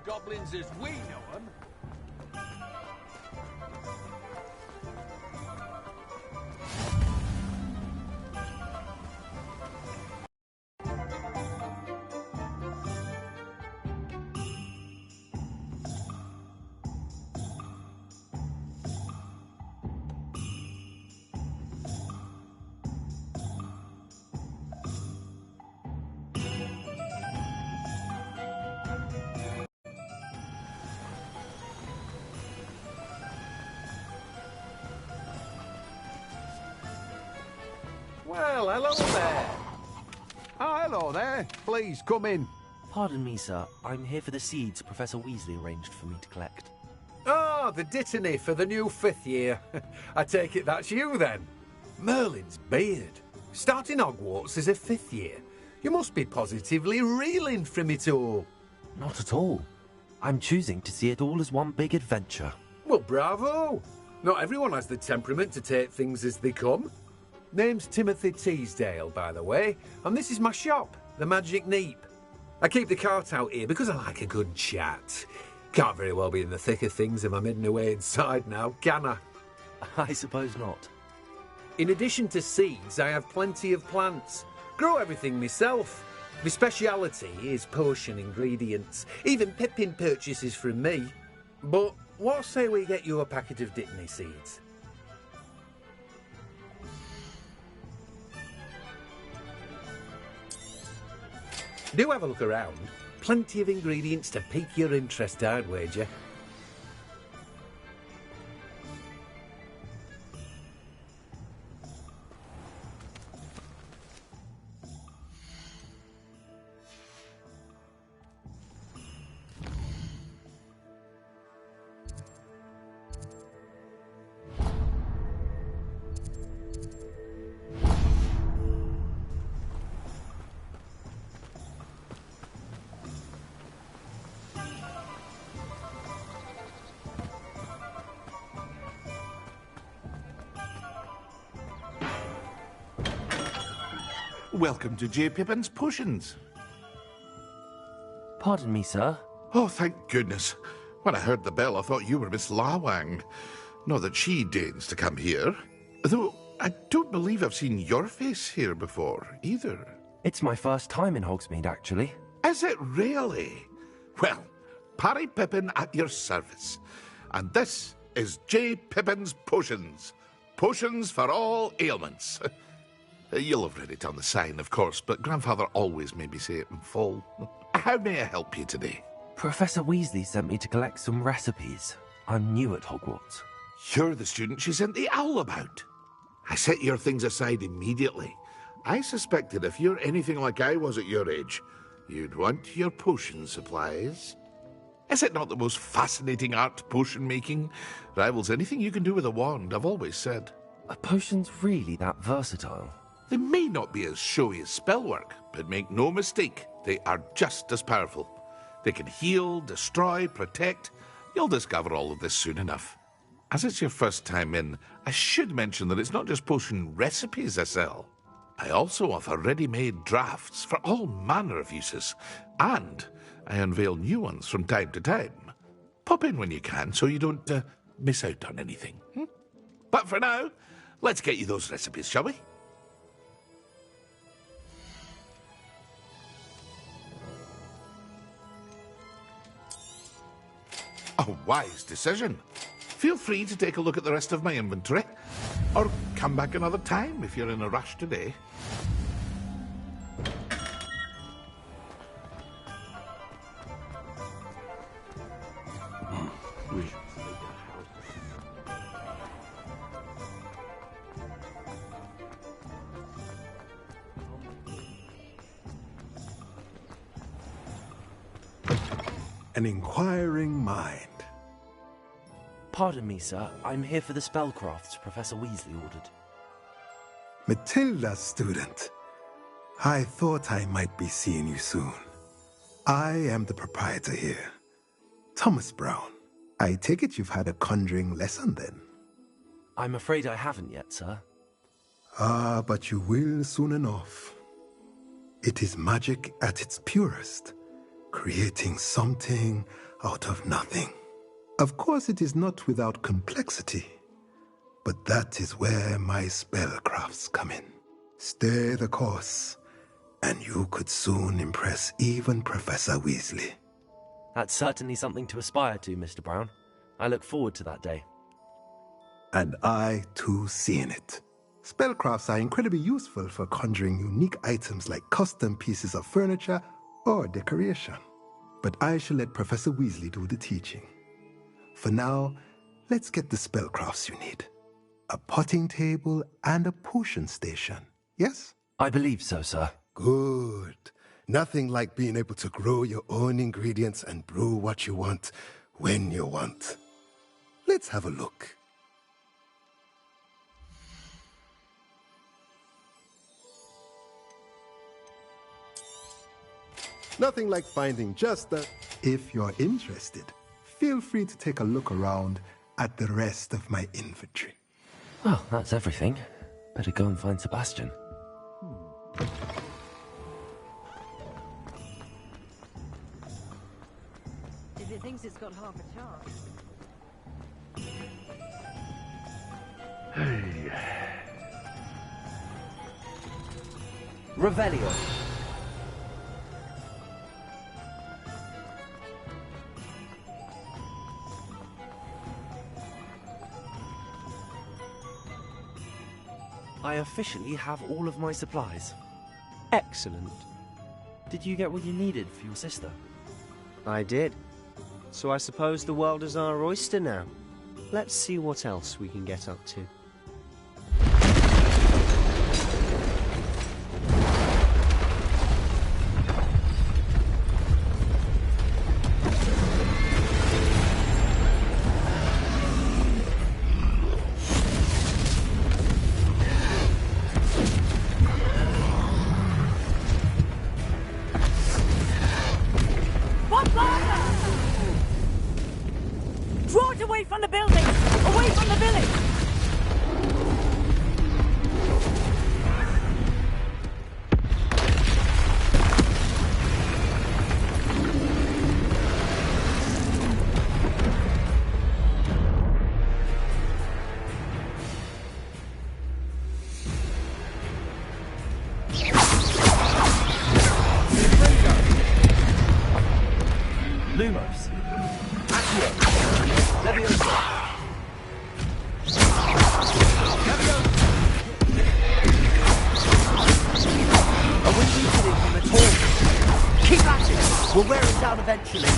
goblins as we know them. Well, hello there. Oh, hello there. Please, come in. Pardon me, sir. I'm here for the seeds Professor Weasley arranged for me to collect. Ah, the dittany for the new 5th year. I take it that's you, then. Merlin's beard. Starting Hogwarts as a 5th year. You must be positively reeling from it all. Not at all. I'm choosing to see it all as one big adventure. Well, bravo. Not everyone has the temperament to take things as they come. Name's Timothy Teasdale, by the way, and this is my shop, the Magic Neep. I keep the cart out here because I like a good chat. Can't very well be in the thick of things if I'm hidden away inside now, can I? I suppose not. In addition to seeds, I have plenty of plants. Grow everything myself. My speciality is potion ingredients. Even Pippin purchases from me. But what say we get you a packet of dittany seeds? Do have a look around. Plenty of ingredients to pique your interest, I'd wager. Welcome to J. Pippin's Potions. Pardon me, sir. Oh, thank goodness. When I heard the bell, I thought you were Miss Lawang. Not that she deigns to come here. Though I don't believe I've seen your face here before, either. It's my first time in Hogsmeade, actually. Is it really? Well, Parry Pippin at your service. And this is J. Pippin's Potions. Potions for all ailments. You'll have read it on the sign, of course, but Grandfather always made me say it in full. How may I help you today? Professor Weasley sent me to collect some recipes. I'm new at Hogwarts. You're the student she sent the owl about. I set your things aside immediately. I suspected if you're anything like I was at your age, you'd want your potion supplies. Is it not the most fascinating art, potion making? Rivals anything you can do with a wand, I've always said. Are potions really that versatile? They may not be as showy as spellwork, but make no mistake, they are just as powerful. They can heal, destroy, protect. You'll discover all of this soon enough. As it's your first time in, I should mention that it's not just potion recipes I sell. I also offer ready-made drafts for all manner of uses, and I unveil new ones from time to time. Pop in when you can so you don't miss out on anything. But for now, let's get you those recipes, shall we? A wise decision. Feel free to take a look at the rest of my inventory, or come back another time if you're in a rush today. An inquiring mind. Pardon me, sir. I'm here for the spellcrafts Professor Weasley ordered. Matilda, student. I thought I might be seeing you soon. I am the proprietor here, Thomas Brown. I take it you've had a conjuring lesson then? I'm afraid I haven't yet, sir. Ah, but you will soon enough. It is magic at its purest, creating something out of nothing. Of course, it is not without complexity, but that is where my spellcrafts come in. Stay the course, and you could soon impress even Professor Weasley. That's certainly something to aspire to, Mr. Brown. I look forward to that day. And I, too, see in it. Spellcrafts are incredibly useful for conjuring unique items like custom pieces of furniture or decoration. But I shall let Professor Weasley do the teaching. For now, let's get the spellcrafts you need. A potting table and a potion station, yes? I believe so, sir. Good. Nothing like being able to grow your own ingredients and brew what you want when you want. Let's have a look. Nothing like finding just the... If you're interested, feel free to take a look around at the rest of my inventory. Well, that's everything. Better go and find Sebastian. If it thinks it's got half a chance. Hey. Revelio. I officially have all of my supplies. Excellent. Did you get what you needed for your sister? I did. So I suppose the world is our oyster now. Let's see what else we can get up to. Draw it away from the building! Away from the village! Lumos. Accio. Leviosa. Are we weakening him at all? Keep at it. We'll wear him down eventually.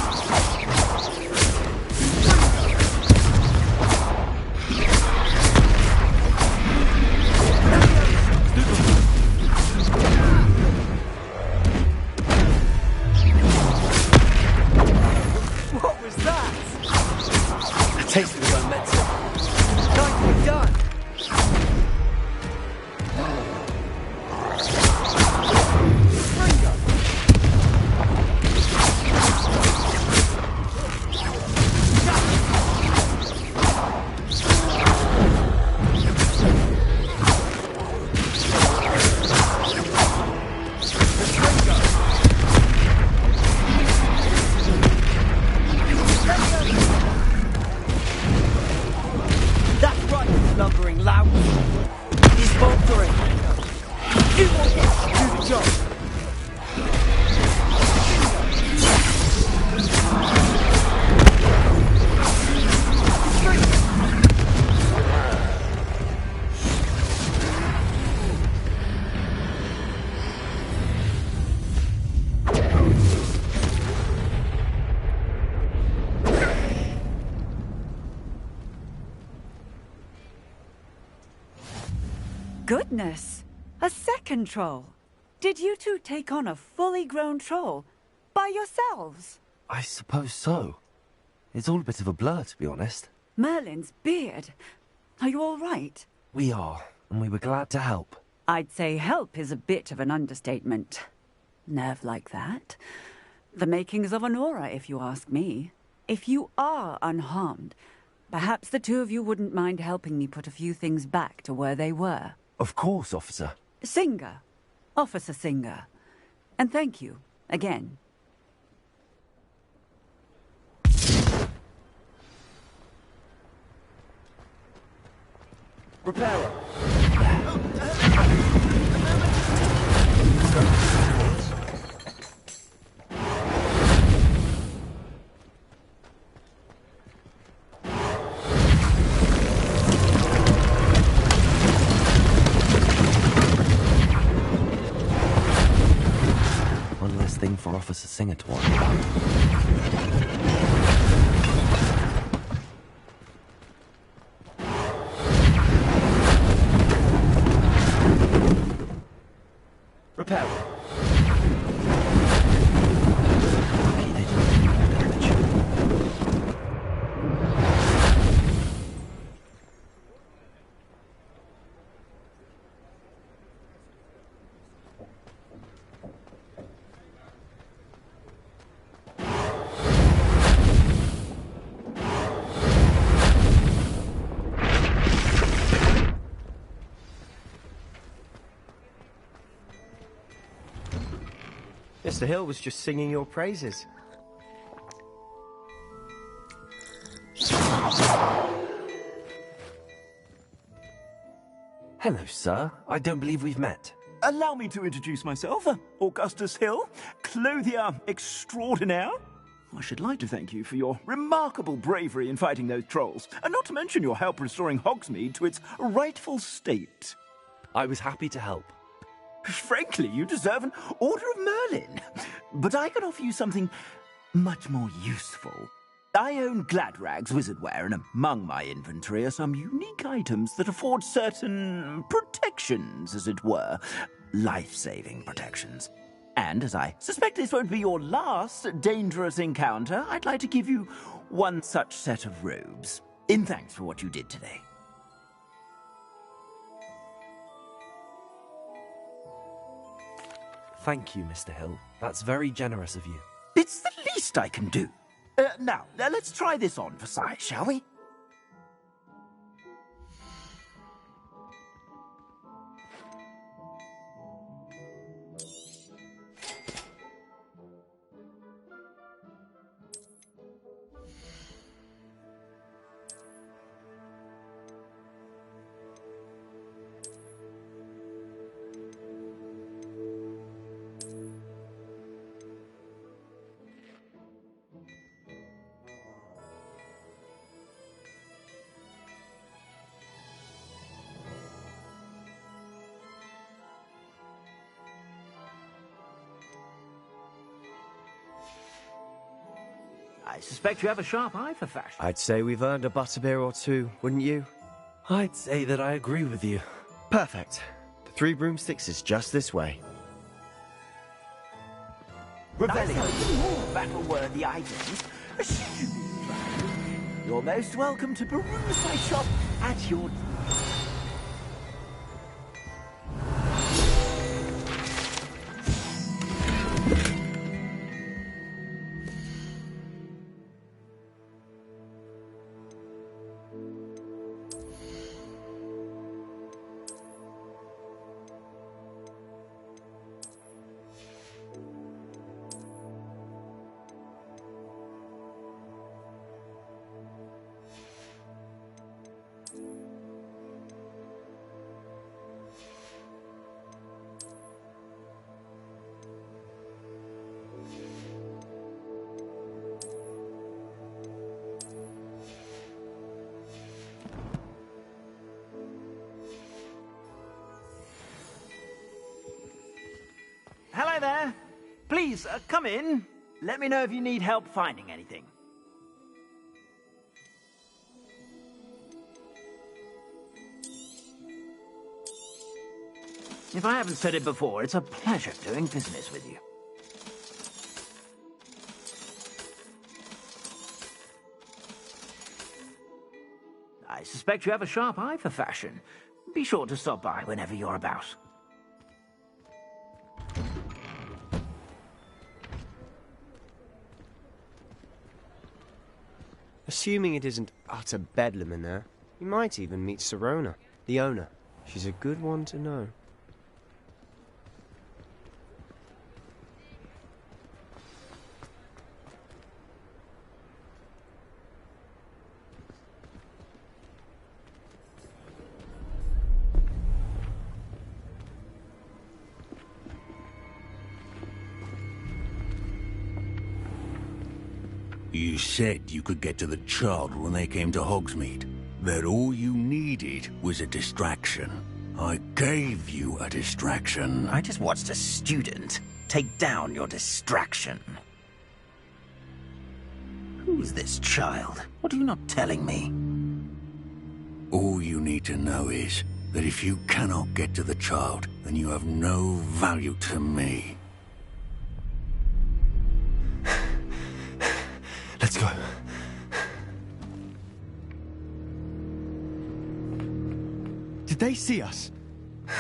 What was that? A taste of his own medicine. Nicely done. That's right, you lumbering lout. He's faltering. You want him to do the job. Goodness! A second troll! Did you two take on a fully grown troll? By yourselves? I suppose so. It's all a bit of a blur, to be honest. Merlin's beard. Are you all right? We are, and we were glad to help. I'd say help is a bit of an understatement. Nerve like that. The makings of an aura, if you ask me. If you are unharmed, perhaps the two of you wouldn't mind helping me put a few things back to where they were. Of course, officer. Singer. Officer Singer. And thank you, again. Repairer. One less thing for Officer Singer to worry about. Repairer. Lucky they didn't do more damage. Mr. Hill was just singing your praises. Hello, sir. I don't believe we've met. Allow me to introduce myself, Augustus Hill, clothier extraordinaire. I should like to thank you for your remarkable bravery in fighting those trolls, and not to mention your help restoring Hogsmeade to its rightful state. I was happy to help. Frankly, you deserve an Order of Merlin. But I can offer you something much more useful. I own Gladrag's wizardware, and among my inventory are some unique items that afford certain protections, as it were. Life-saving protections. And as I suspect this won't be your last dangerous encounter, I'd like to give you one such set of robes, in thanks for what you did today. Thank you, Mr. Hill. That's very generous of you. It's the least I can do. Now, let's try this on for size, shall we? I suspect you have a sharp eye for fashion. I'd say we've earned a butterbeer or two, wouldn't you? I'd say that I agree with you. Perfect. The Three Broomsticks is just this way. Nice more battle-worthy items. You're most welcome to peruse my shop at your... Hello there. Please, come in. Let me know if you need help finding anything. If I haven't said it before, it's a pleasure doing business with you. I suspect you have a sharp eye for fashion. Be sure to stop by whenever you're about. Assuming it isn't utter bedlam in there, you might even meet Sirona, the owner. She's a good one to know. You said you could get to the child when they came to Hogsmeade. That all you needed was a distraction. I gave you a distraction. I just watched a student take down your distraction. Who's this child? What are you not telling me? All you need to know is that if you cannot get to the child, then you have no value to me. Let's go. Did they see us?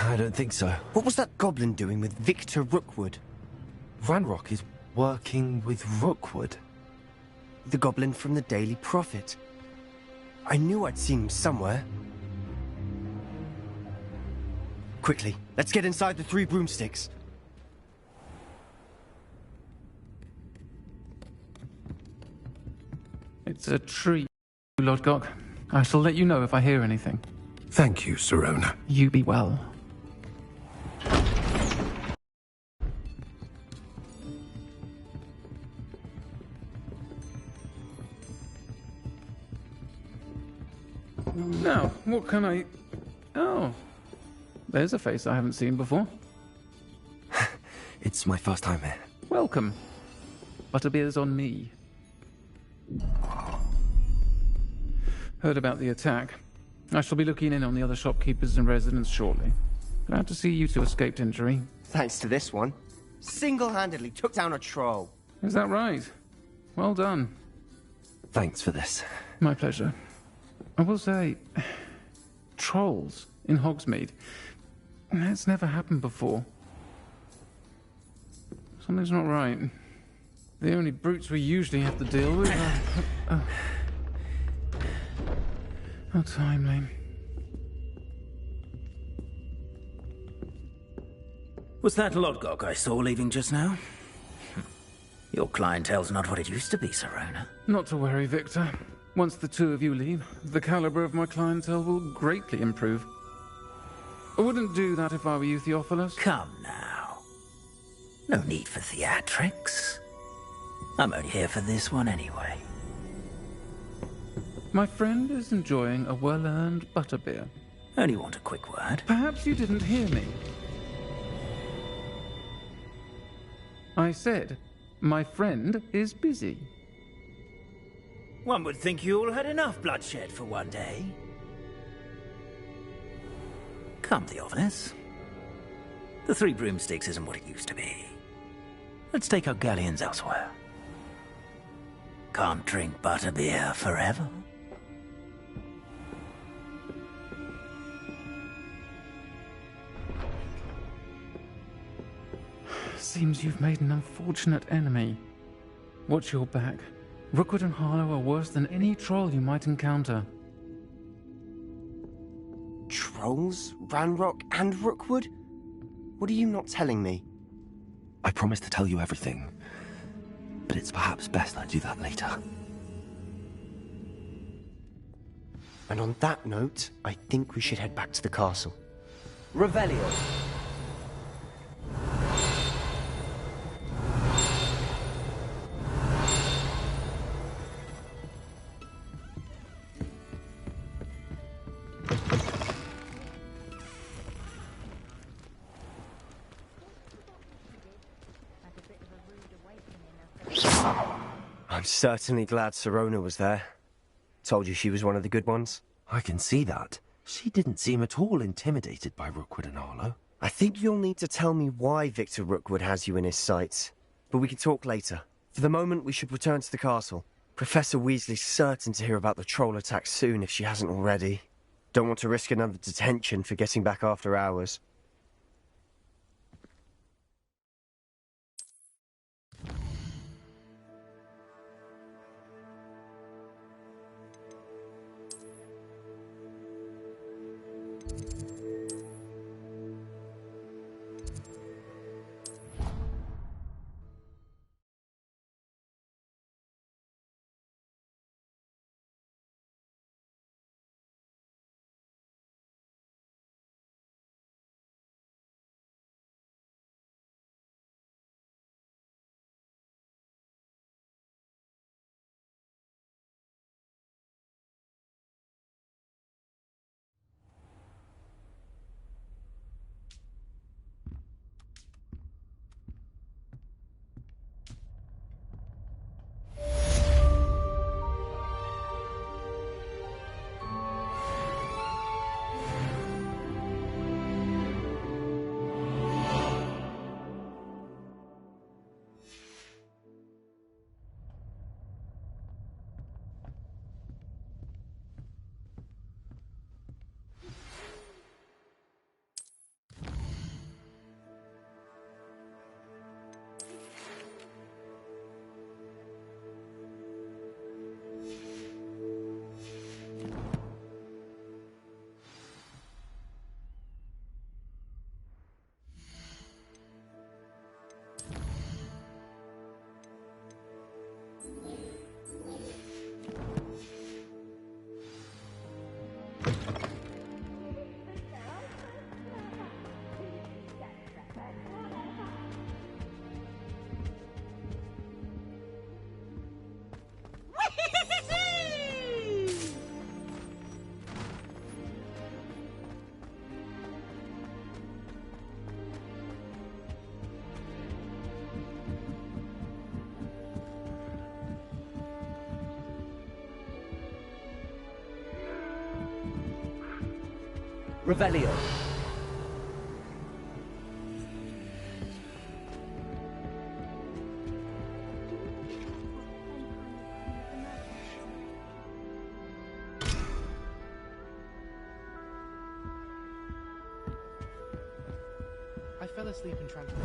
I don't think so. What was that goblin doing with Victor Rookwood? Ranrock is working with Rookwood. The goblin from the Daily Prophet. I knew I'd seen him somewhere. Quickly, let's get inside the 3 broomsticks. It's a tree, Lord Gok. I shall let you know if I hear anything. Thank you, Sirona. You be well. Now, what can I... Oh, there's a face I haven't seen before. It's my first time here. Welcome. Butterbeer's on me. Heard about the attack. I shall be looking in on the other shopkeepers and residents shortly. Glad to see you two escaped injury. Thanks to this one. Single-handedly took down a troll. Is that right? Well done. Thanks for this. My pleasure. I will say, trolls in Hogsmeade. That's never happened before. Something's not right. The only brutes we usually have to deal with are... How timely. Was that Lodgok I saw leaving just now? Your clientele's not what it used to be, Sirona. Not to worry, Victor. Once the two of you leave, the caliber of my clientele will greatly improve. I wouldn't do that if I were you, Theophilus. Come now. No need for theatrics. I'm only here for this one anyway. My friend is enjoying a well-earned butterbeer. Only want a quick word. Perhaps you didn't hear me. I said, my friend is busy. One would think you all had enough bloodshed for one day. Come, Theophilus. The 3 broomsticks isn't what it used to be. Let's take our galleons elsewhere. Can't drink butterbeer forever. Seems you've made an unfortunate enemy. Watch your back. Rookwood and Harlow are worse than any troll you might encounter. Trolls? Ranrock and Rookwood? What are you not telling me? I promise to tell you everything, but it's perhaps best I do that later. And on that note, I think we should head back to the castle. Revelio. I'm certainly glad Sirona was there. Told you she was one of the good ones. I can see that. She didn't seem at all intimidated by Rookwood and Harlow. I think you'll need to tell me why Victor Rookwood has you in his sights. But we can talk later. For the moment, we should return to the castle. Professor Weasley's certain to hear about the troll attack soon if she hasn't already. Don't want to risk another detention for getting back after hours. Revelio. I fell asleep in transport.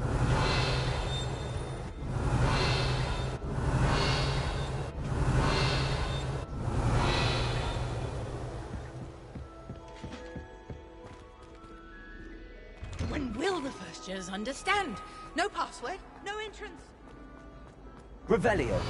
When will the first years understand? No password, no entrance. Revelio.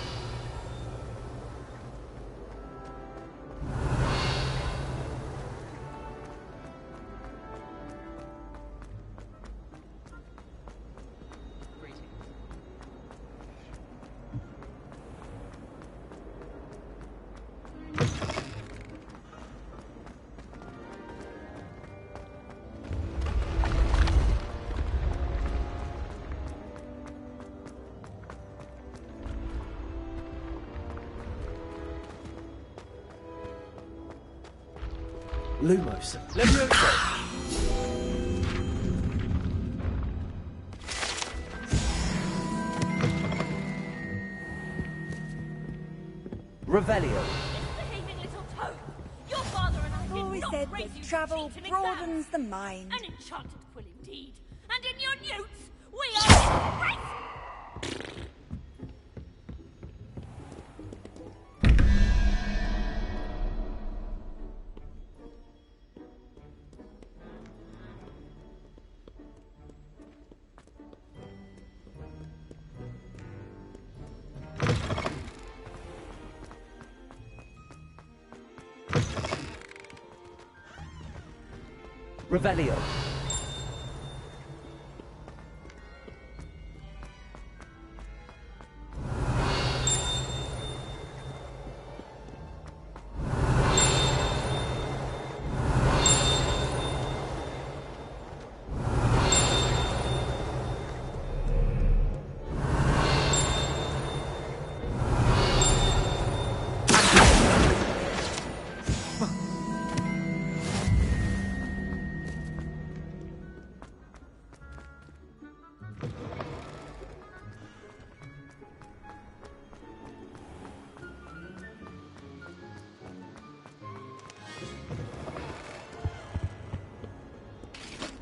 Lumos. Levioso. Revelio. Misbehaving little toad. Your father and I Always did not said raise that you to travel cheat in broadens exams. the mind. An enchanted quill indeed. And in your newts, we are disgraced. Revelio.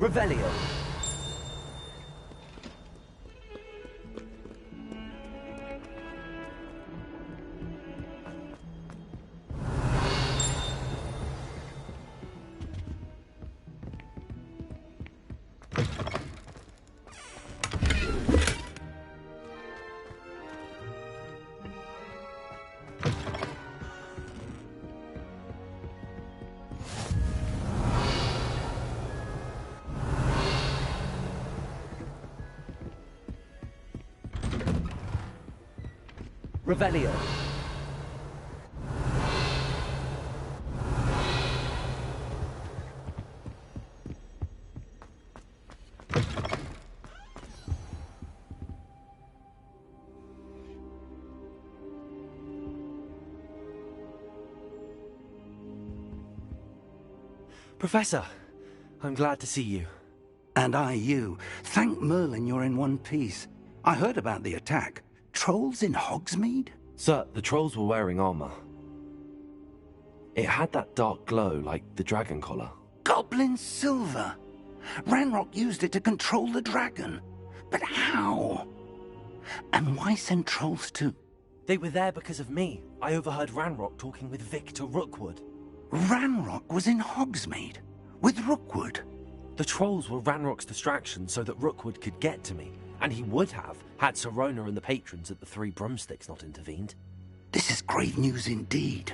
Revelio. Revelio. Professor, I'm glad to see you. And I you. Thank Merlin you're in one piece. I heard about the attack. Trolls in Hogsmeade? Sir, the trolls were wearing armor. It had that dark glow like the dragon collar. Goblin silver. Ranrock used it to control the dragon. But how? And why send trolls too? They were there because of me. I overheard Ranrock talking with Victor Rookwood. Ranrock was in Hogsmeade? With Rookwood? The trolls were Ranrock's distraction so that Rookwood could get to me. And he would have, had Sirona and the patrons at the Three Broomsticks not intervened. This is grave news indeed.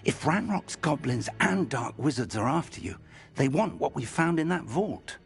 If Ranrock's goblins and dark wizards are after you, they want what we found in that vault.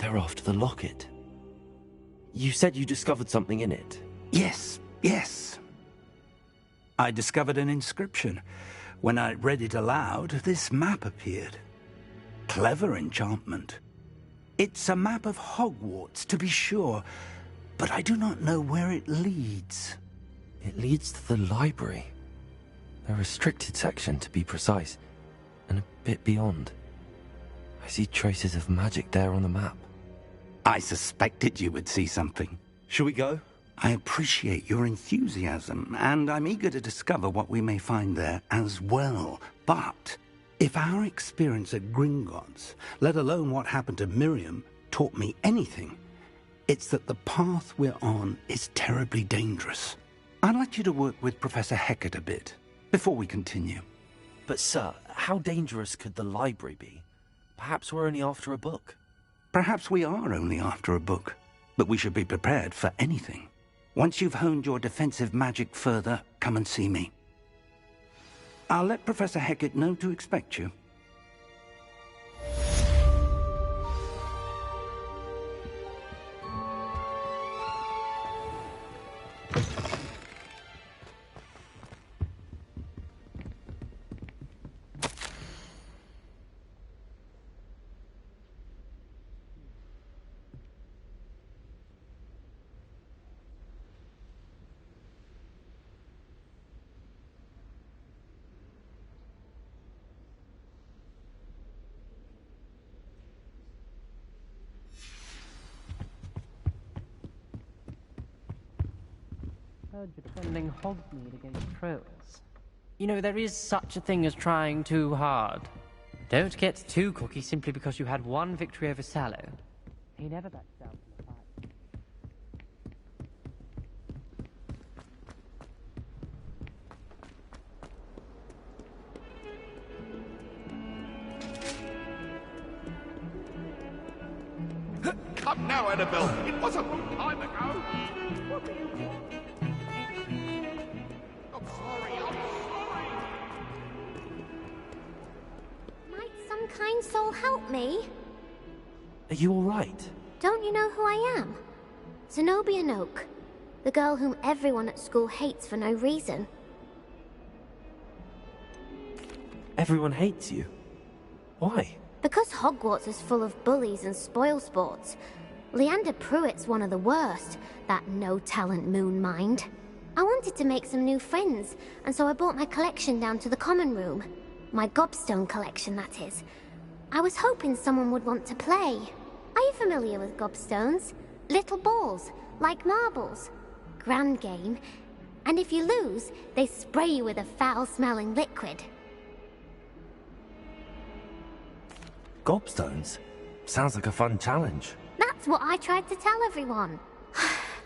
They're after the locket. You said you discovered something in it. Yes, yes. I discovered an inscription. When I read it aloud, this map appeared. Clever enchantment. It's a map of Hogwarts, to be sure, but I do not know where it leads. It leads to the library. A restricted section, to be precise, and a bit beyond. I see traces of magic there on the map. I suspected you would see something. Shall we go? I appreciate your enthusiasm, and I'm eager to discover what we may find there as well. But if our experience at Gringotts, let alone what happened to Miriam, taught me anything, it's that the path we're on is terribly dangerous. I'd like you to work with Professor Hecat a bit, before we continue. But sir, how dangerous could the library be? Perhaps we're only after a book. Perhaps we are only after a book, but we should be prepared for anything. Once you've honed your defensive magic further, come and see me. I'll let Professor Hecat know to expect you. Heard you're defending Hogsmeade against trolls. You know, there is such a thing as trying too hard. Don't get too cocky simply because you had one victory over Sallow. He never backs down from the fight. Come now, Annabelle. It was a long time ago. What do you want? I'm sorry. Might some kind soul help me? Are you all right? Don't you know who I am? Zenobia Noak, the girl whom everyone at school hates for no reason. Everyone hates you. Why? Because Hogwarts is full of bullies and spoilsports. Leander Pruitt's one of the worst, that no-talent moon mind. I wanted to make some new friends, and so I brought my collection down to the common room. My gobstone collection, that is. I was hoping someone would want to play. Are you familiar with gobstones? Little balls, like marbles. Grand game. And if you lose, they spray you with a foul-smelling liquid. Gobstones? Sounds like a fun challenge. That's what I tried to tell everyone.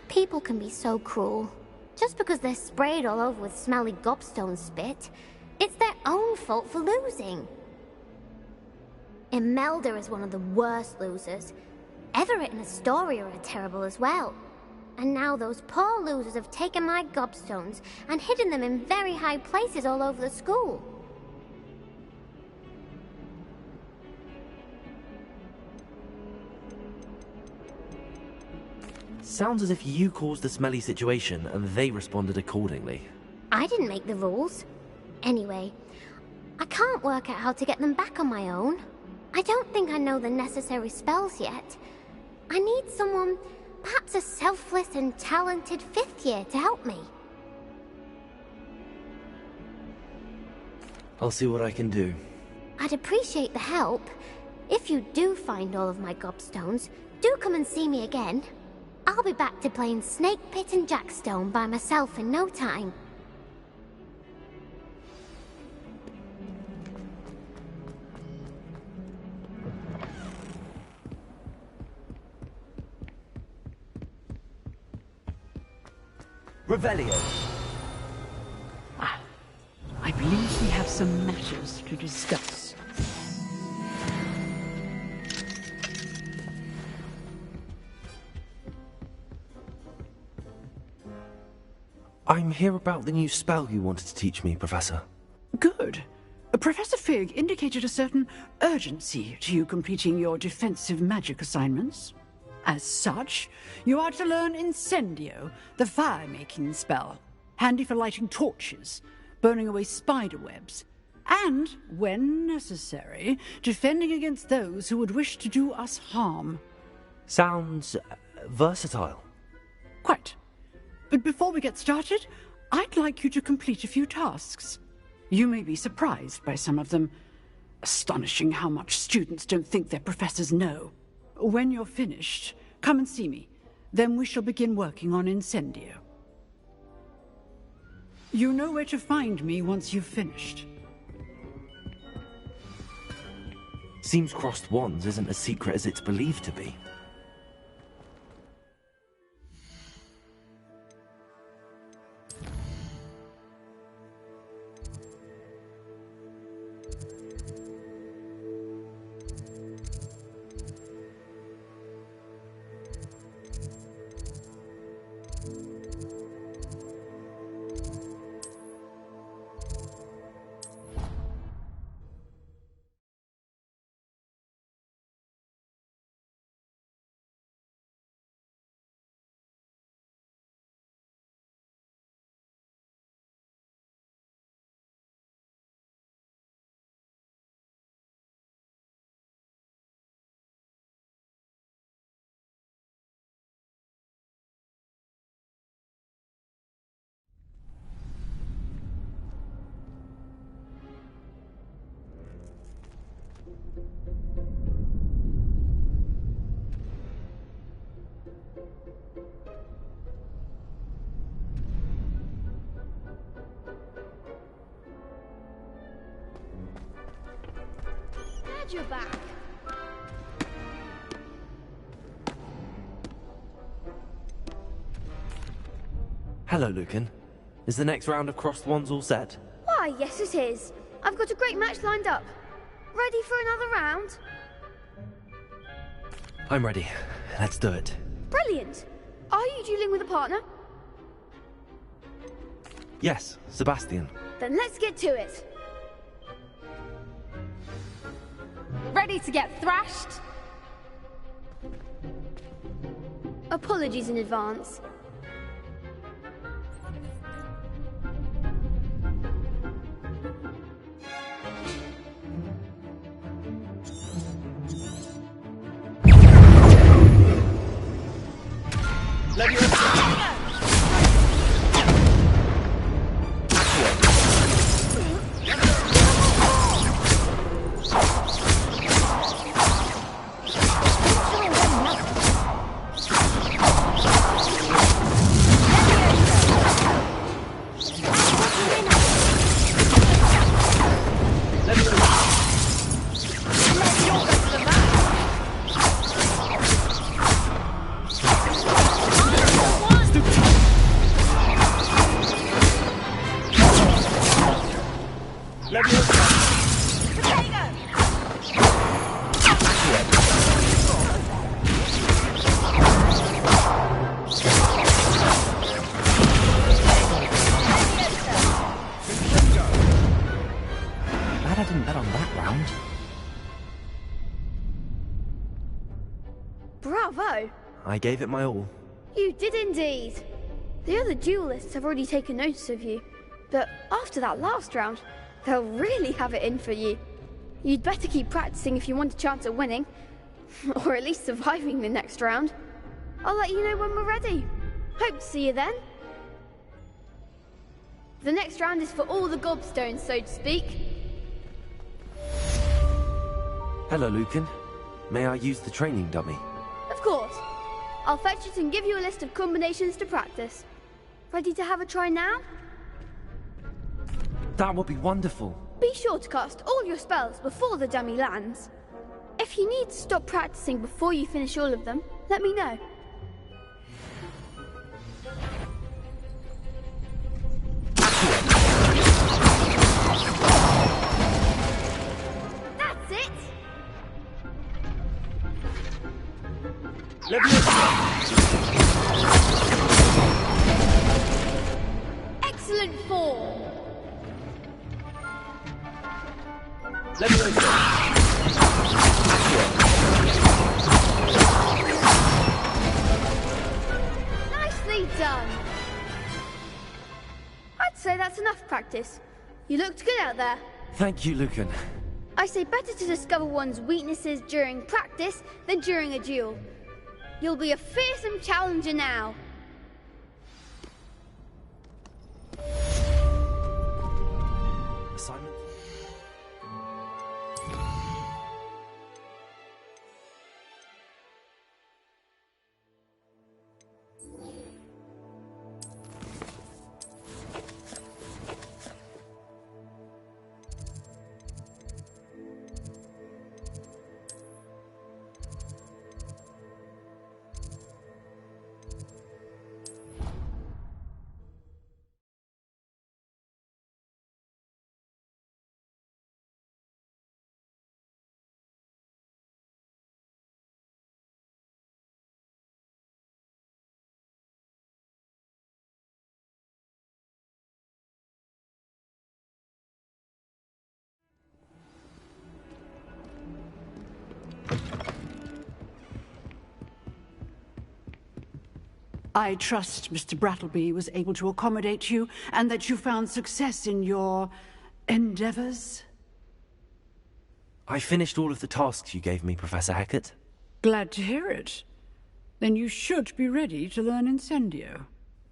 People can be so cruel. Just because they're sprayed all over with smelly gobstone spit, it's their own fault for losing. Imelda is one of the worst losers. Everett and Astoria are terrible as well. And now those poor losers have taken my gobstones and hidden them in very high places all over the school. Sounds as if you caused the smelly situation and they responded accordingly. I didn't make the rules. Anyway, I can't work out how to get them back on my own. I don't think I know the necessary spells yet. I need someone, perhaps a selfless and talented fifth year to help me. I'll see what I can do. I'd appreciate the help. If you do find all of my gobstones, do come and see me again. I'll be back to playing Snake Pit and Jackstone by myself in no time. Revelio. I believe we have some matters to discuss. I'm here about the new spell you wanted to teach me, Professor. Good. Professor Fig indicated a certain urgency to you completing your defensive magic assignments. As such, you are to learn Incendio, the fire-making spell, handy for lighting torches, burning away spider webs, and, when necessary, defending against those who would wish to do us harm. Sounds versatile. Quite. But before we get started, I'd like you to complete a few tasks. You may be surprised by some of them. Astonishing how much students don't think their professors know. When you're finished, come and see me. Then we shall begin working on Incendio. You know where to find me once you've finished. Seems crossed wands isn't as secret as it's believed to be. Glad you're back. Hello, Lucan. Is the next round of crossed wands all set? Why, yes it is. I've got a great match lined up. Ready for another round? I'm ready. Let's do it. Brilliant. Are you dueling with a partner? Yes, Sebastian. Then let's get to it. Ready to get thrashed? Apologies in advance. Glad I didn't bet on that round. Bravo! I gave it my all. You did indeed. The other duelists have already taken notice of you, but after that last round, they'll really have it in for you. You'd better keep practicing if you want a chance at winning, or at least surviving the next round. I'll let you know when we're ready. Hope to see you then. The next round is for all the gobstones, so to speak. Hello, Lucan. May I use the training dummy? Of course. I'll fetch it and give you a list of combinations to practice. Ready to have a try now? That would be wonderful. Be sure to cast all your spells before the dummy lands. If you need to stop practicing before you finish all of them, let me know. That's it! Excellent form! Nicely done. I'd say that's enough practice. You looked good out there. Thank you, Lucan. I say better to discover one's weaknesses during practice than during a duel. You'll be a fearsome challenger now. Assignment? I trust Mr. Brattleby was able to accommodate you, and that you found success in your endeavors. I finished all of the tasks you gave me, Professor Hackett. Glad to hear it. Then you should be ready to learn Incendio.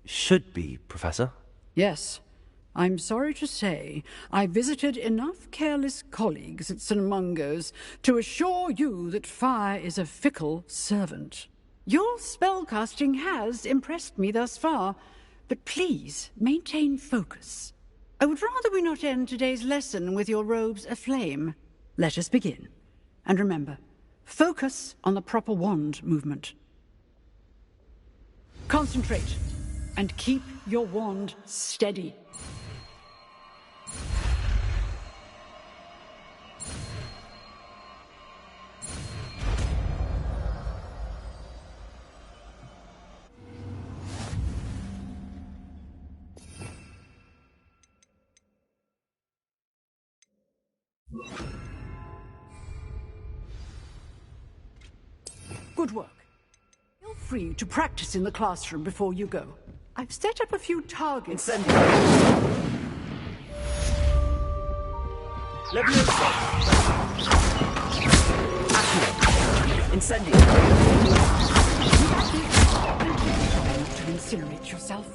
Should be, Professor. Yes. I'm sorry to say, I visited enough careless colleagues at St. Mungo's to assure you that fire is a fickle servant. Your spellcasting has impressed me thus far, but please maintain focus. I would rather we not end today's lesson with your robes aflame. Let us begin. And remember, focus on the proper wand movement. Concentrate, and keep your wand steady. Good work. Feel free to practice in the classroom before you go. I've set up a few targets. Incendio. To incinerate yourself.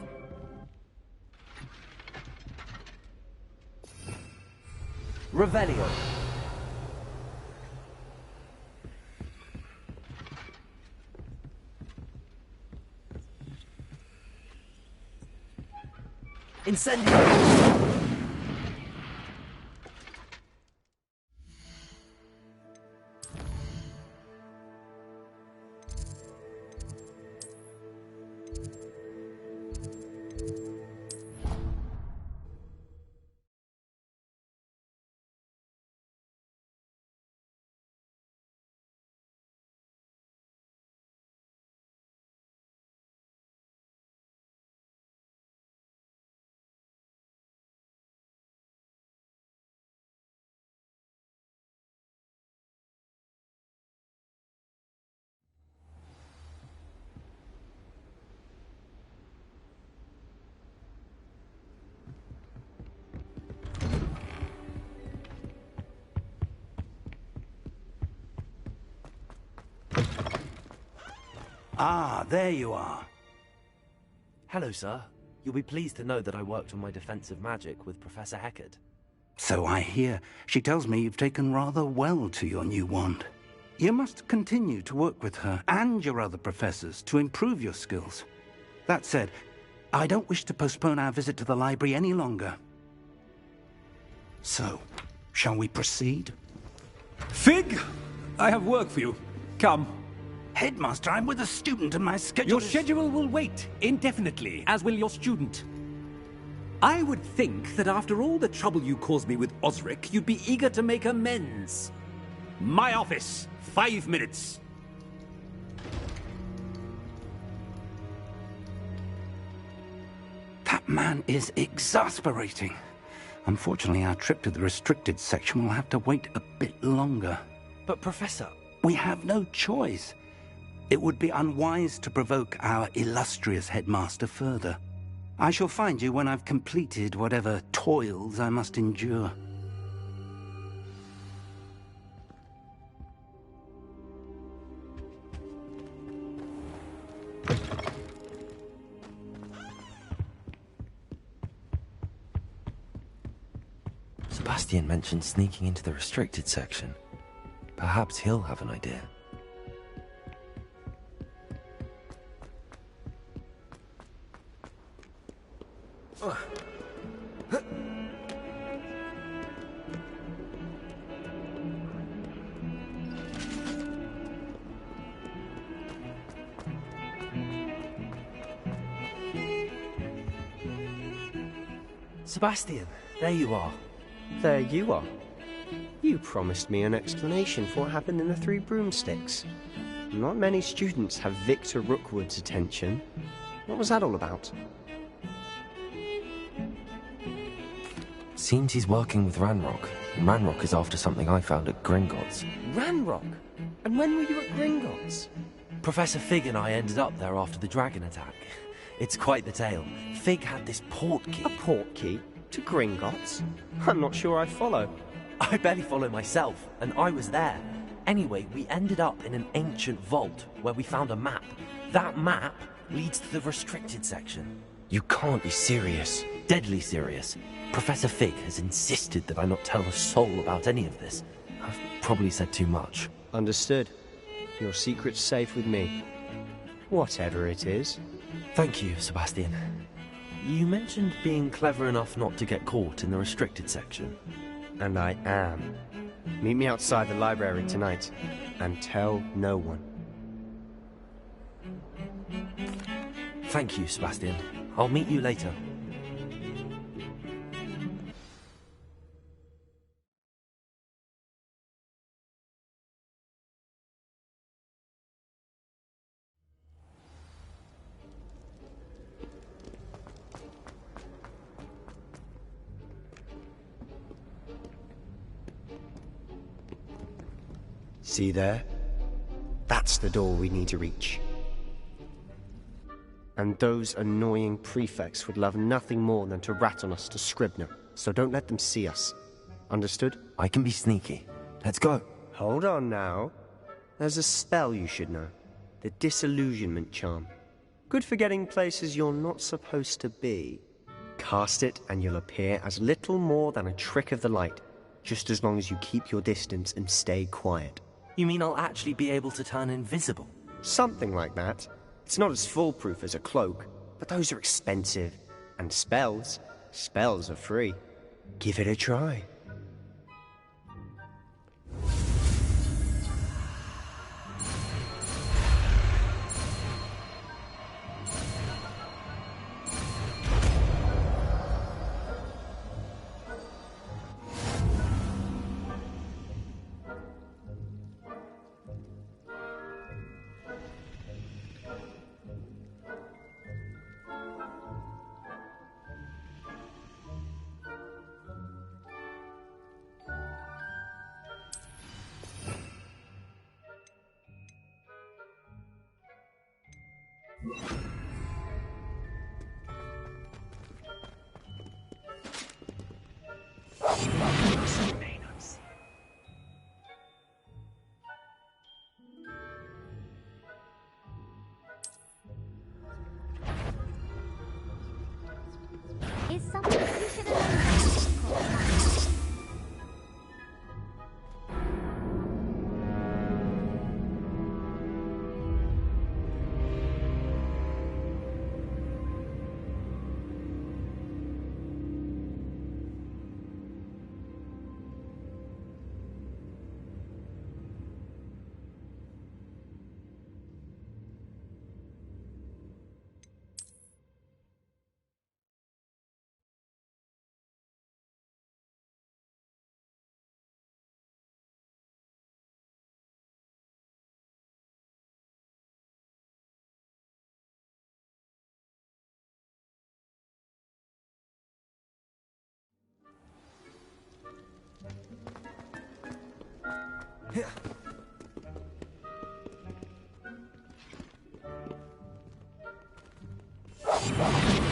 Revelio. Incendio. Ah, there you are. Hello, sir. You'll be pleased to know that I worked on my defensive magic with Professor Hackett. So I hear. She tells me you've taken rather well to your new wand. You must continue to work with her and your other professors to improve your skills. That said, I don't wish to postpone our visit to the library any longer. So, shall we proceed? Fig! I have work for you. Come. Headmaster, I'm with a student and my schedule Your schedule will wait indefinitely, as will your student. I would think that after all the trouble you caused me with Osric, you'd be eager to make amends. My office, 5 minutes. That man is exasperating. Unfortunately, our trip to the restricted section will have to wait a bit longer. But, Professor... We have no choice. It would be unwise to provoke our illustrious headmaster further. I shall find you when I've completed whatever toils I must endure. Sebastian mentioned sneaking into the restricted section. Perhaps he'll have an idea. Sebastian, there you are. There you are. You promised me an explanation for what happened in the Three Broomsticks. Not many students have Victor Rookwood's attention. What was that all about? Seems he's working with Ranrock, and Ranrock is after something I found at Gringotts. Ranrock? And when were you at Gringotts? Professor Fig and I ended up there after the dragon attack. It's quite the tale. Fig had this port key. A port key? To Gringotts? I'm not sure I follow. I barely follow myself, and I was there. Anyway, we ended up in an ancient vault where we found a map. That map leads to the restricted section. You can't be serious. Deadly serious. Professor Fig has insisted that I not tell a soul about any of this. I've probably said too much. Understood. Your secret's safe with me. Whatever it is. Thank you, Sebastian. You mentioned being clever enough not to get caught in the restricted section. And I am. Meet me outside the library tonight, and tell no one. Thank you, Sebastian. I'll meet you later. See there? That's the door we need to reach. And those annoying prefects would love nothing more than to rat on us to Scribner, so don't let them see us. Understood? I can be sneaky. Let's go. Hold on now. There's a spell you should know. The Disillusionment Charm. Good for getting places you're not supposed to be. Cast it and you'll appear as little more than a trick of the light, just as long as you keep your distance and stay quiet. You mean I'll actually be able to turn invisible? Something like that. It's not as foolproof as a cloak, but those are expensive. And spells are free. Give it a try.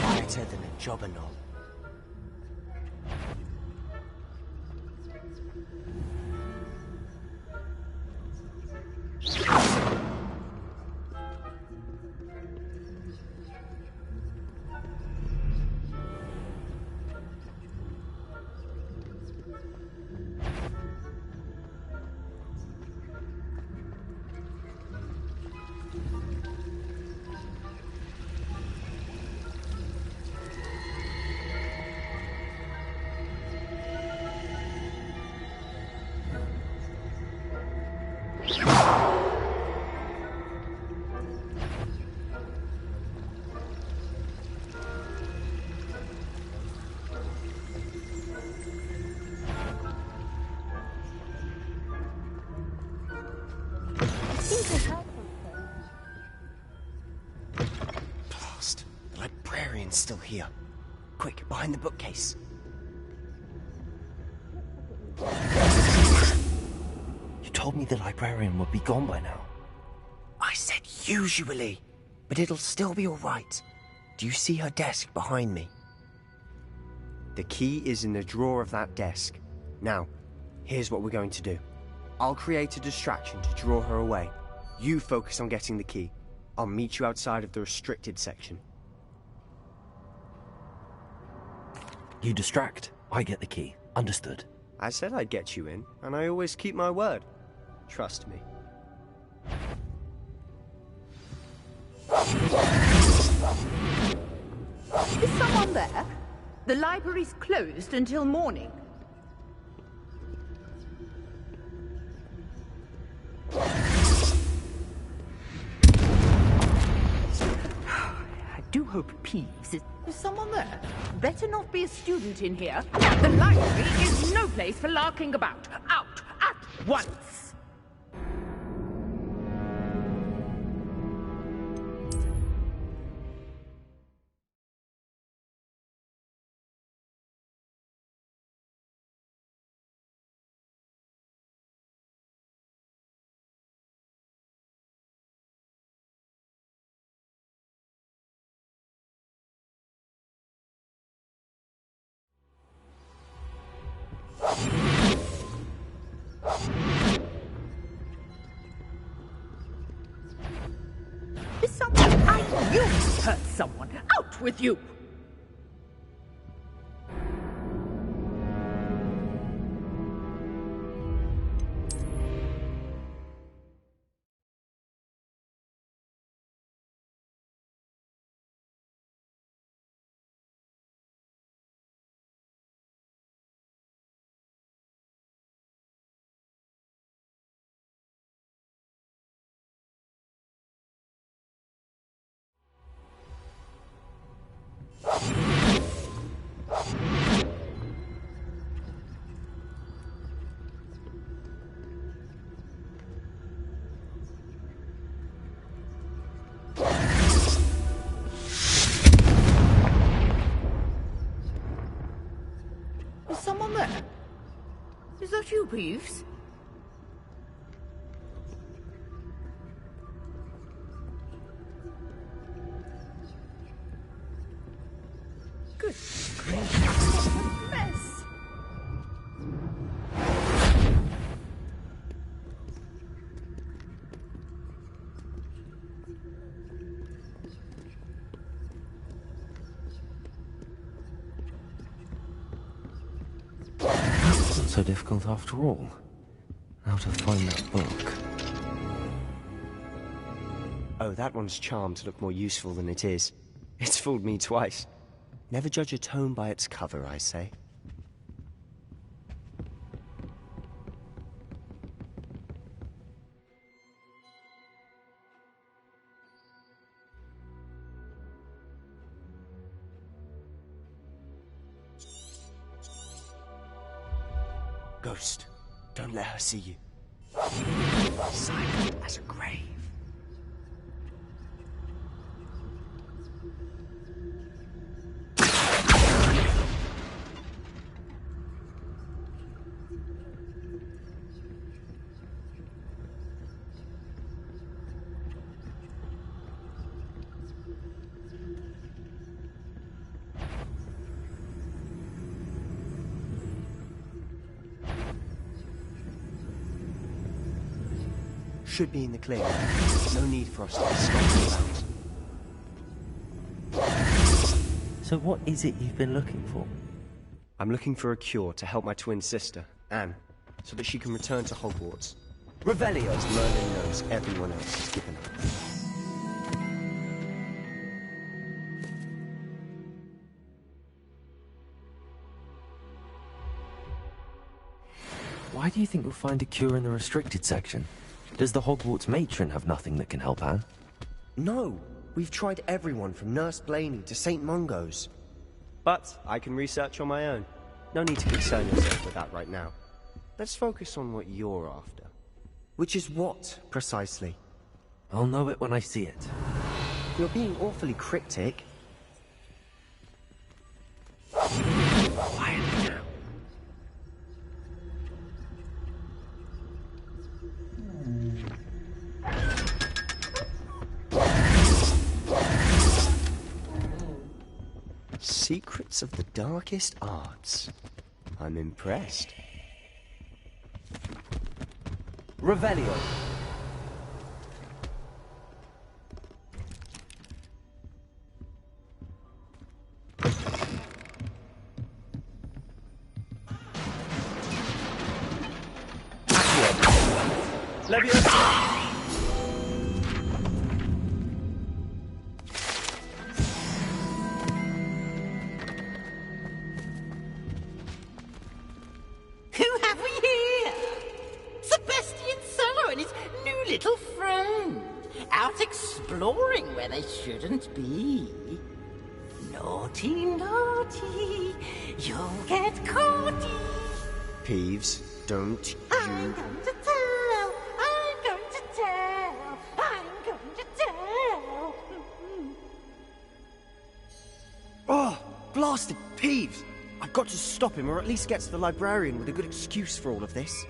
Quieter than a jobberknoll. Blast. The librarian's still here. Quick, behind the bookcase. You told me the librarian would be gone by now. I said usually, but it'll still be all right. Do you see her desk behind me? The key is in the drawer of that desk. Now, here's what we're going to do. I'll create a distraction to draw her away. You focus on getting the key. I'll meet you outside of the restricted section. You distract, I get the key. Understood. I said I'd get you in, and I always keep my word. Trust me. Is someone there? The library's closed until morning. I do hope Peeves is... Is someone there? Better not be a student in here. The library is no place for larking about. Out at once! Is someone... You hurt someone! Out with you! Is someone there? Is that you, Peeves? Good gracious, what a mess! That wasn't so difficult after all. Now to find that book. Oh, that one's charmed to look more useful than it is. It's fooled me twice. Never judge a tome by its cover, I say. Ghost, don't let her see you. Silent as a grave. should be in the clear. No need for us to be stopped about. So what is it you've been looking for? I'm looking for a cure to help my twin sister, Anne, so that she can return to Hogwarts. Revelio, as Merlin knows everyone else has given up. Why do you think we'll find a cure in the restricted section? Does the Hogwarts matron have nothing that can help Anne? No, we've tried everyone from Nurse Blaney to St. Mungo's. But I can research on my own. No need to concern yourself with that right now. Let's focus on what you're after. Which is what, precisely? I'll know it when I see it. You're being awfully cryptic. Quiet now. Secrets of the darkest arts. I'm impressed. Revelio. Leviosa. Who have we here? Sebastian Solo and his new little friend. Out exploring where they shouldn't be. Naughty, naughty. You'll get caughty. Peeves, don't I'm going to tell. I'm going to tell. I'm going to tell. Oh, blasted Peeves! I've got to stop him, or at least get to the librarian with a good excuse for all of this.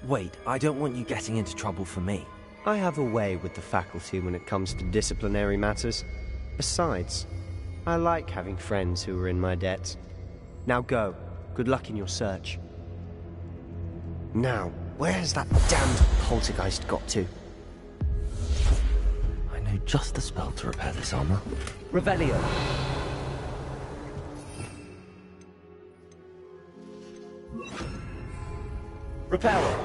Wait, I don't want you getting into trouble for me. I have a way with the faculty when it comes to disciplinary matters. Besides, I like having friends who are in my debt. Now go. Good luck in your search. Now, where has that damned poltergeist got to? I know just the spell to repair this armor. Revelio. Reparo.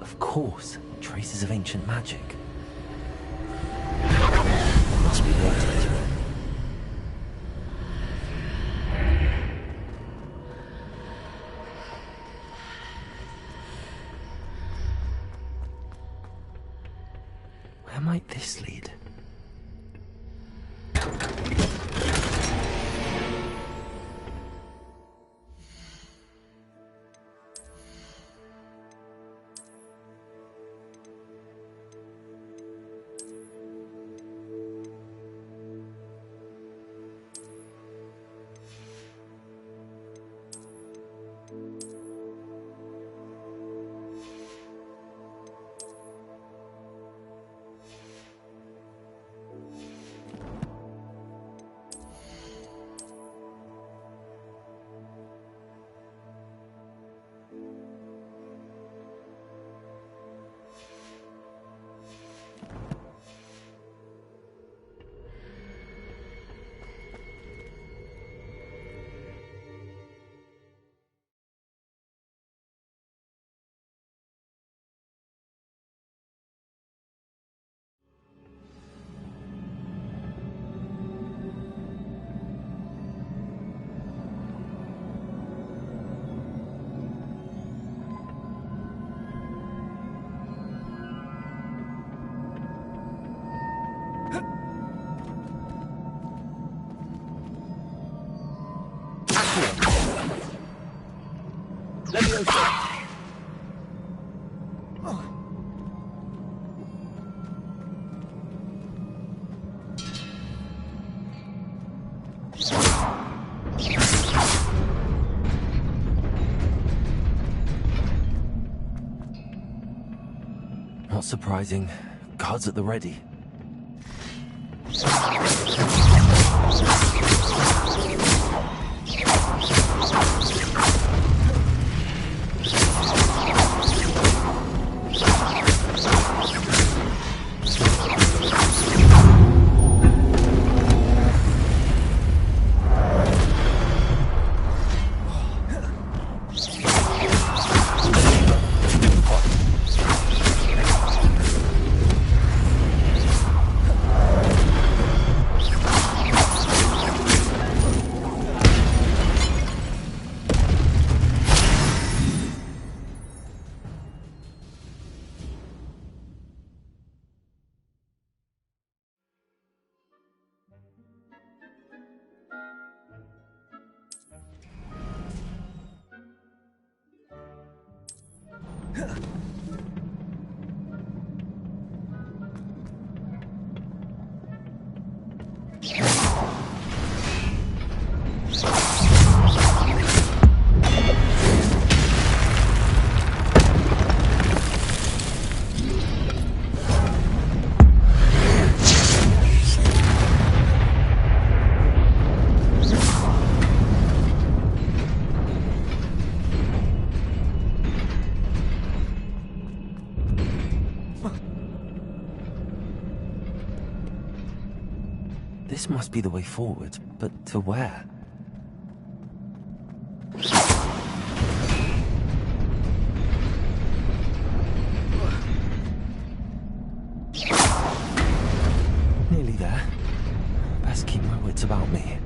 Of course, traces of ancient magic. There must be more to this. Where might this lead? Leviosa. Not surprising. Guards at the ready. This must be the way forward, but to where? Nearly there. Best keep my wits about me.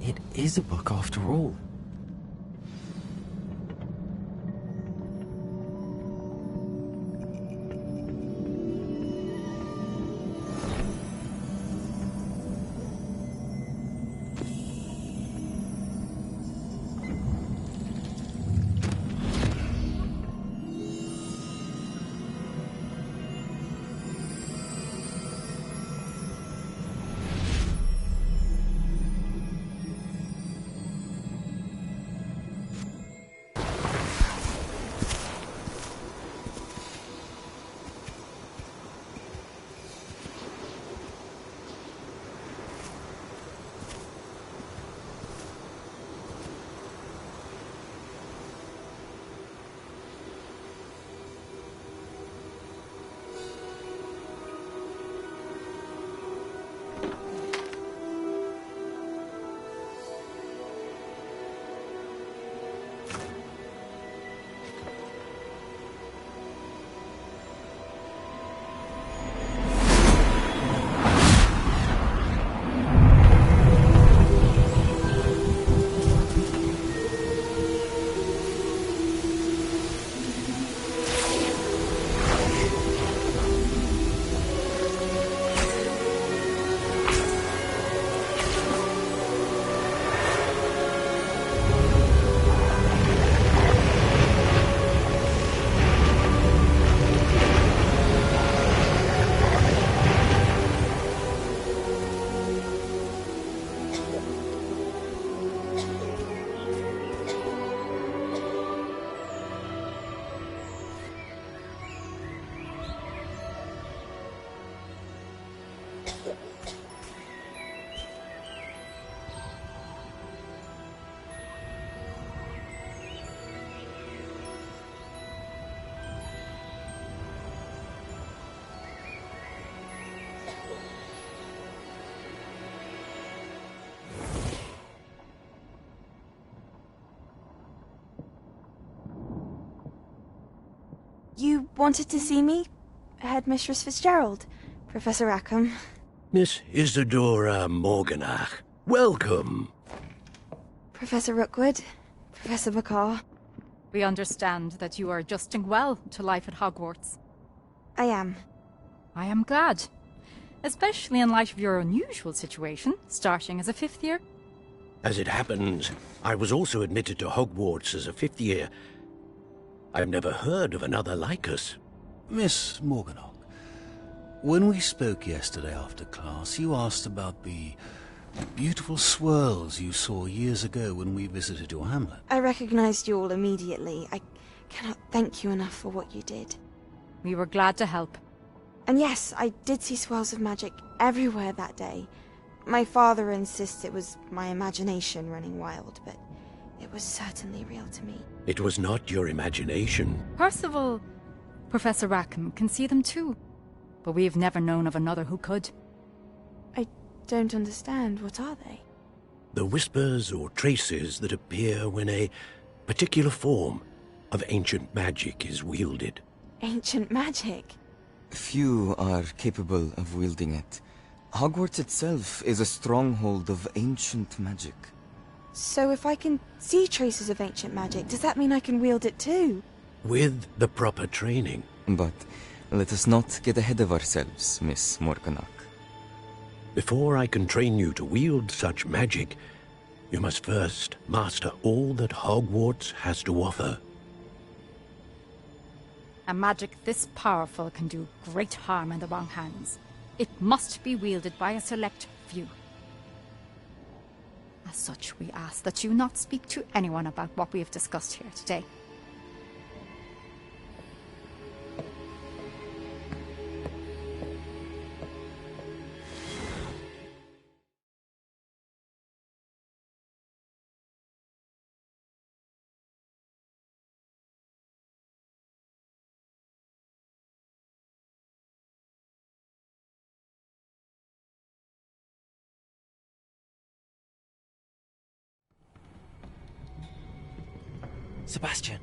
It is a book after all. wanted to see me? Headmistress Fitzgerald, Professor Rackham. Miss Isadora Morganach, welcome. Professor Rookwood, Professor McCaw. We understand that you are adjusting well to life at Hogwarts. I am. I am glad. Especially in light of your unusual situation, starting as a 5th year. As it happens, I was also admitted to Hogwarts as a 5th year. I've never heard of another like us. Miss Morganach, when we spoke yesterday after class, you asked about the beautiful swirls you saw years ago when we visited your hamlet. I recognized you all immediately. I cannot thank you enough for what you did. We were glad to help. And yes, I did see swirls of magic everywhere that day. My father insists it was my imagination running wild, but it was certainly real to me. It was not your imagination. Percival, Professor Rackham can see them too. But we've never known of another who could. I don't understand. What are they? The whispers or traces that appear when a particular form of ancient magic is wielded. Ancient magic? Few are capable of wielding it. Hogwarts itself is a stronghold of ancient magic. So if I can see traces of ancient magic, does that mean I can wield it too? With the proper training. But let us not get ahead of ourselves, Miss Morganach. Before I can train you to wield such magic, you must first master all that Hogwarts has to offer. A magic this powerful can do great harm in the wrong hands. It must be wielded by a select few. As such, we ask that you not speak to anyone about what we have discussed here today. Sebastian.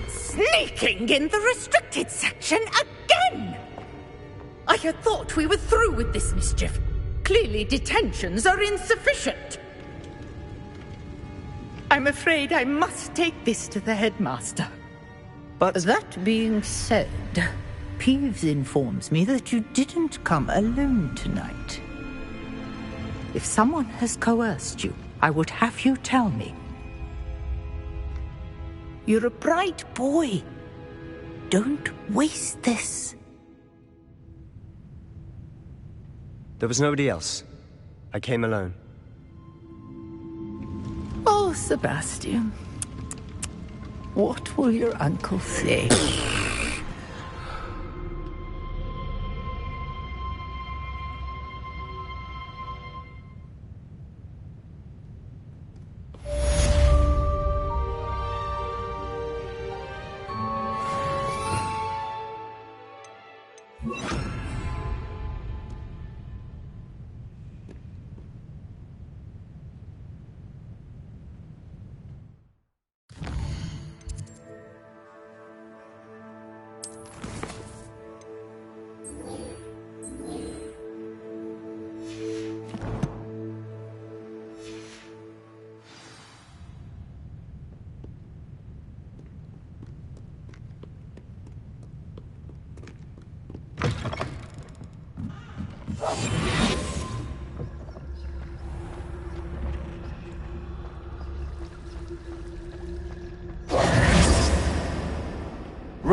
Sneaking in the restricted section again! I had thought we were through with this mischief. Clearly detentions are insufficient. I'm afraid I must take this to the headmaster. But that being said, Peeves informs me that you didn't come alone tonight. If someone has coerced you, I would have you tell me. You're a bright boy. Don't waste this. there was nobody else. I came alone. Oh, Sebastian. What will your uncle say?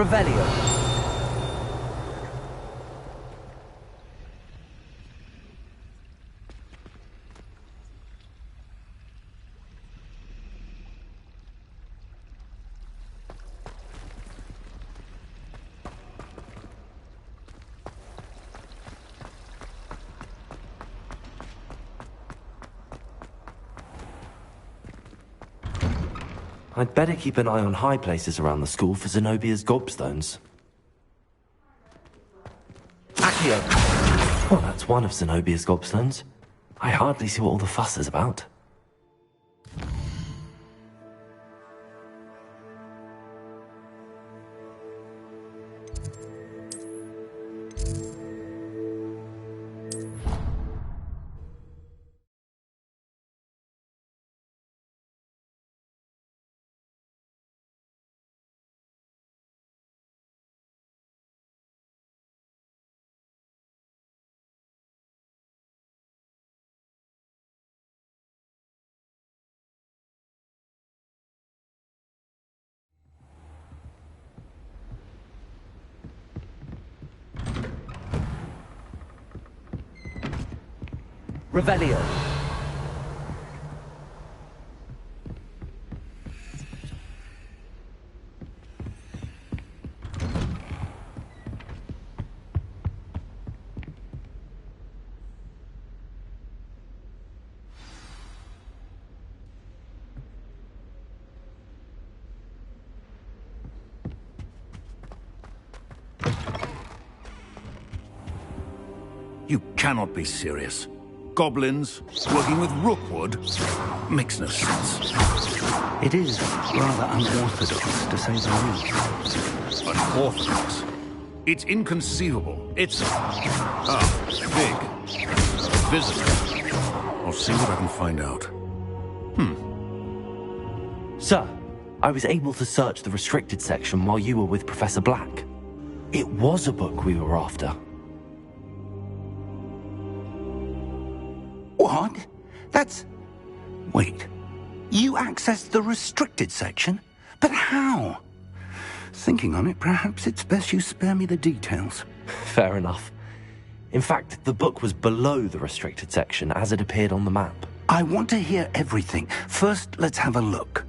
Revelio. I'd better keep an eye on high places around the school for Zenobia's gobstones. Accio! Well, that's one of Zenobia's gobstones. I hardly see what all the fuss is about. Revelio. You cannot be serious. Goblins working with Rookwood makes no sense. It is rather unorthodox, to say the least. Unorthodox? It's inconceivable. It's... big. Visitor. I'll see what I can find out. Sir, I was able to search the restricted section while you were with Professor Black. It was a book we were after. What? That's... Wait. You accessed the restricted section? But how? Thinking on it, perhaps it's best you spare me the details. Fair enough. In fact, the book was below the restricted section as it appeared on the map. I want to hear everything. First, let's have a look.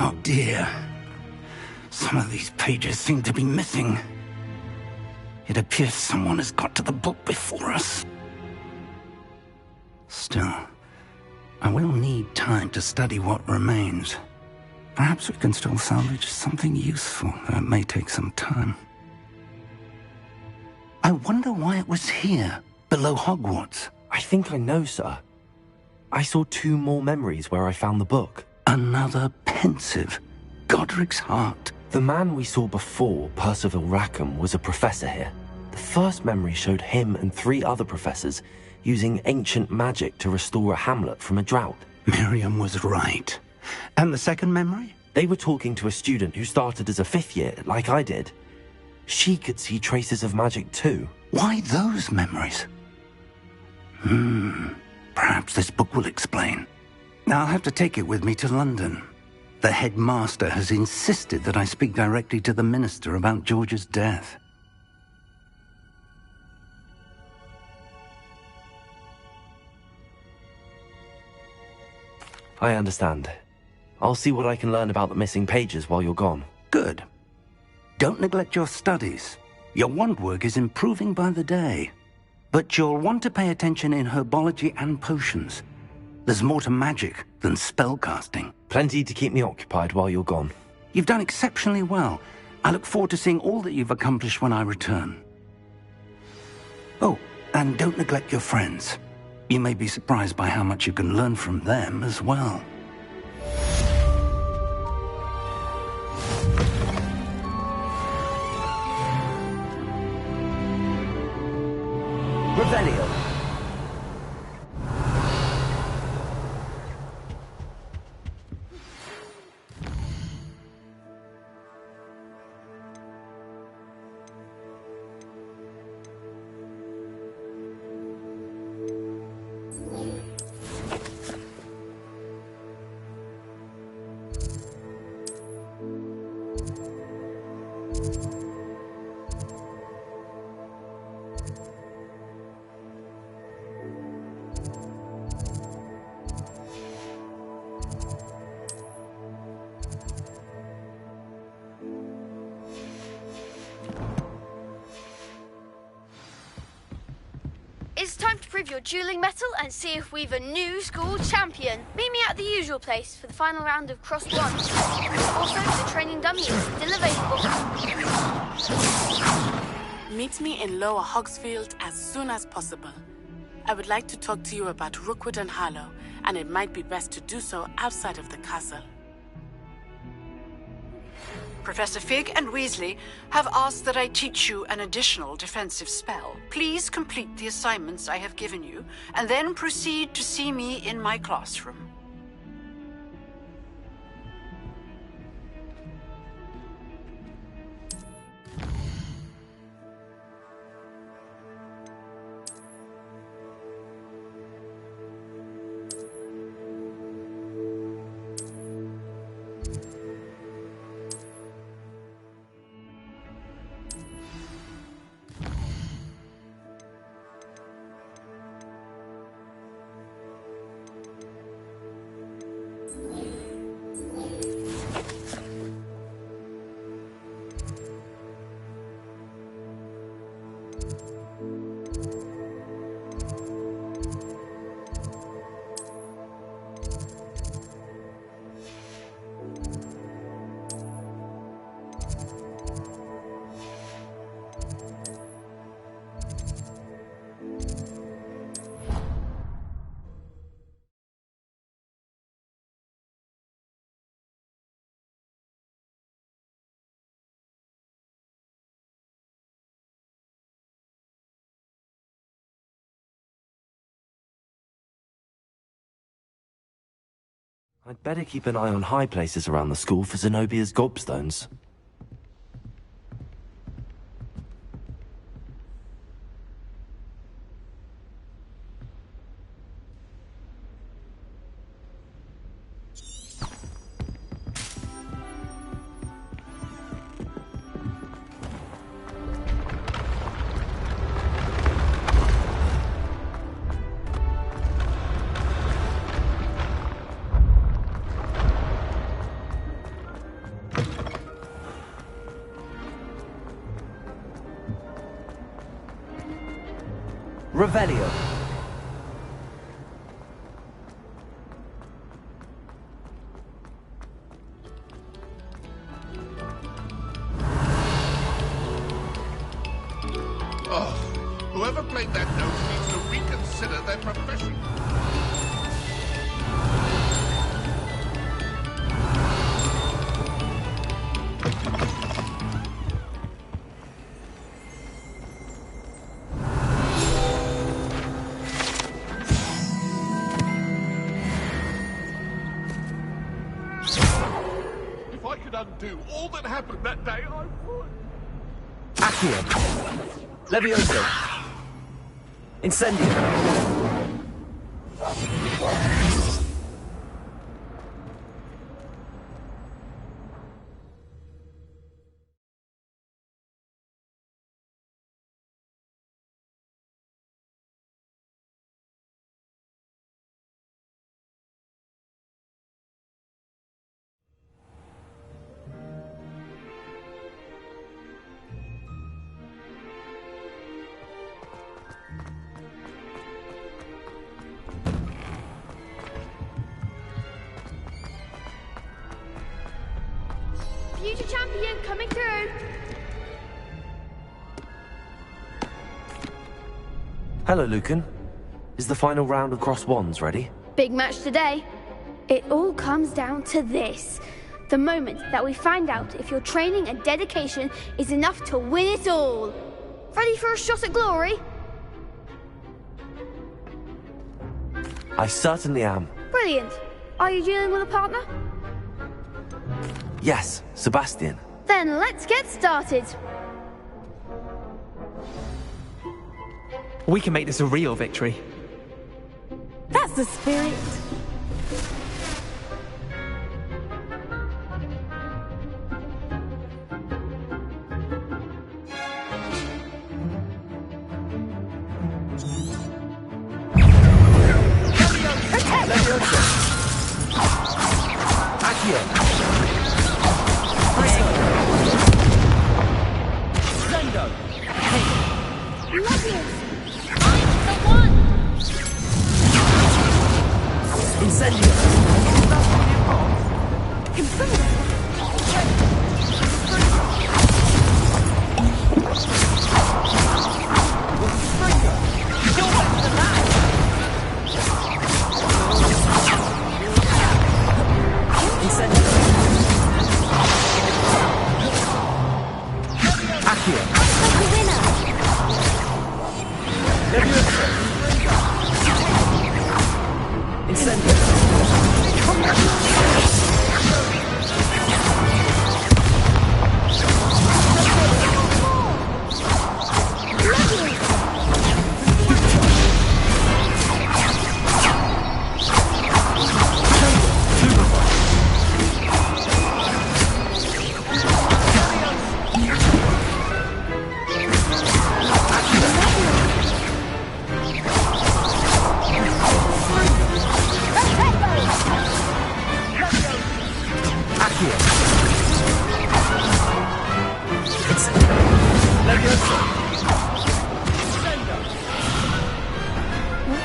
Oh dear. Some of these pages seem to be missing. It appears someone has got to the book before us. Still, I will need time to study what remains. Perhaps we can still salvage something useful, though it may take some time. I wonder why it was here, below Hogwarts. I think I know, sir. I saw 2 more memories where I found the book. Another pensive. Godric's heart. The man we saw before, Percival Rackham, was a professor here. The first memory showed him and 3 other professors using ancient magic to restore a hamlet from a drought. Miriam was right. And the second memory? They were talking to a student who started as a 5th year, like I did. She could see traces of magic too. Why those memories? Perhaps this book will explain. Now I'll have to take it with me to London. The headmaster has insisted that I speak directly to the minister about George's death. I understand. I'll see what I can learn about the missing pages while you're gone. Good. Don't neglect your studies. Your wand work is improving by the day. But you'll want to pay attention in herbology and potions. There's more to magic than spellcasting. Plenty to keep me occupied while you're gone. You've done exceptionally well. I look forward to seeing all that you've accomplished when I return. Oh, and don't neglect your friends. You may be surprised by how much you can learn from them as well. Revelio. It's time to prove your dueling mettle and see if we've a new school champion. Meet me at the usual place for the final round of Cross 1. Also, the training dummy is still available. Meet me in Lower Hogsfield as soon as possible. I would like to talk to you about Rookwood and Harlow, and it might be best to do so outside of the castle. Professor Fig and Weasley have asked that I teach you an additional defensive spell. Please complete the assignments I have given you, and then proceed to see me in my classroom. I'd better keep an eye on high places around the school for Zenobia's gobstones. Revelio. Oh, whoever played that note needs to reconsider their profession. If I could undo all that happened that day, I would. Accio. Levioso. Incendio. Future champion coming through. Hello, Lucan. Is the final round of Cross Wands ready? Big match today. It all comes down to this. The moment that we find out if your training and dedication is enough to win it all. Ready for a shot at glory? I certainly am. Brilliant. Are you dealing with a partner? Yes, Sebastian. Then let's get started. We can make this a real victory. That's the spirit. Incendio.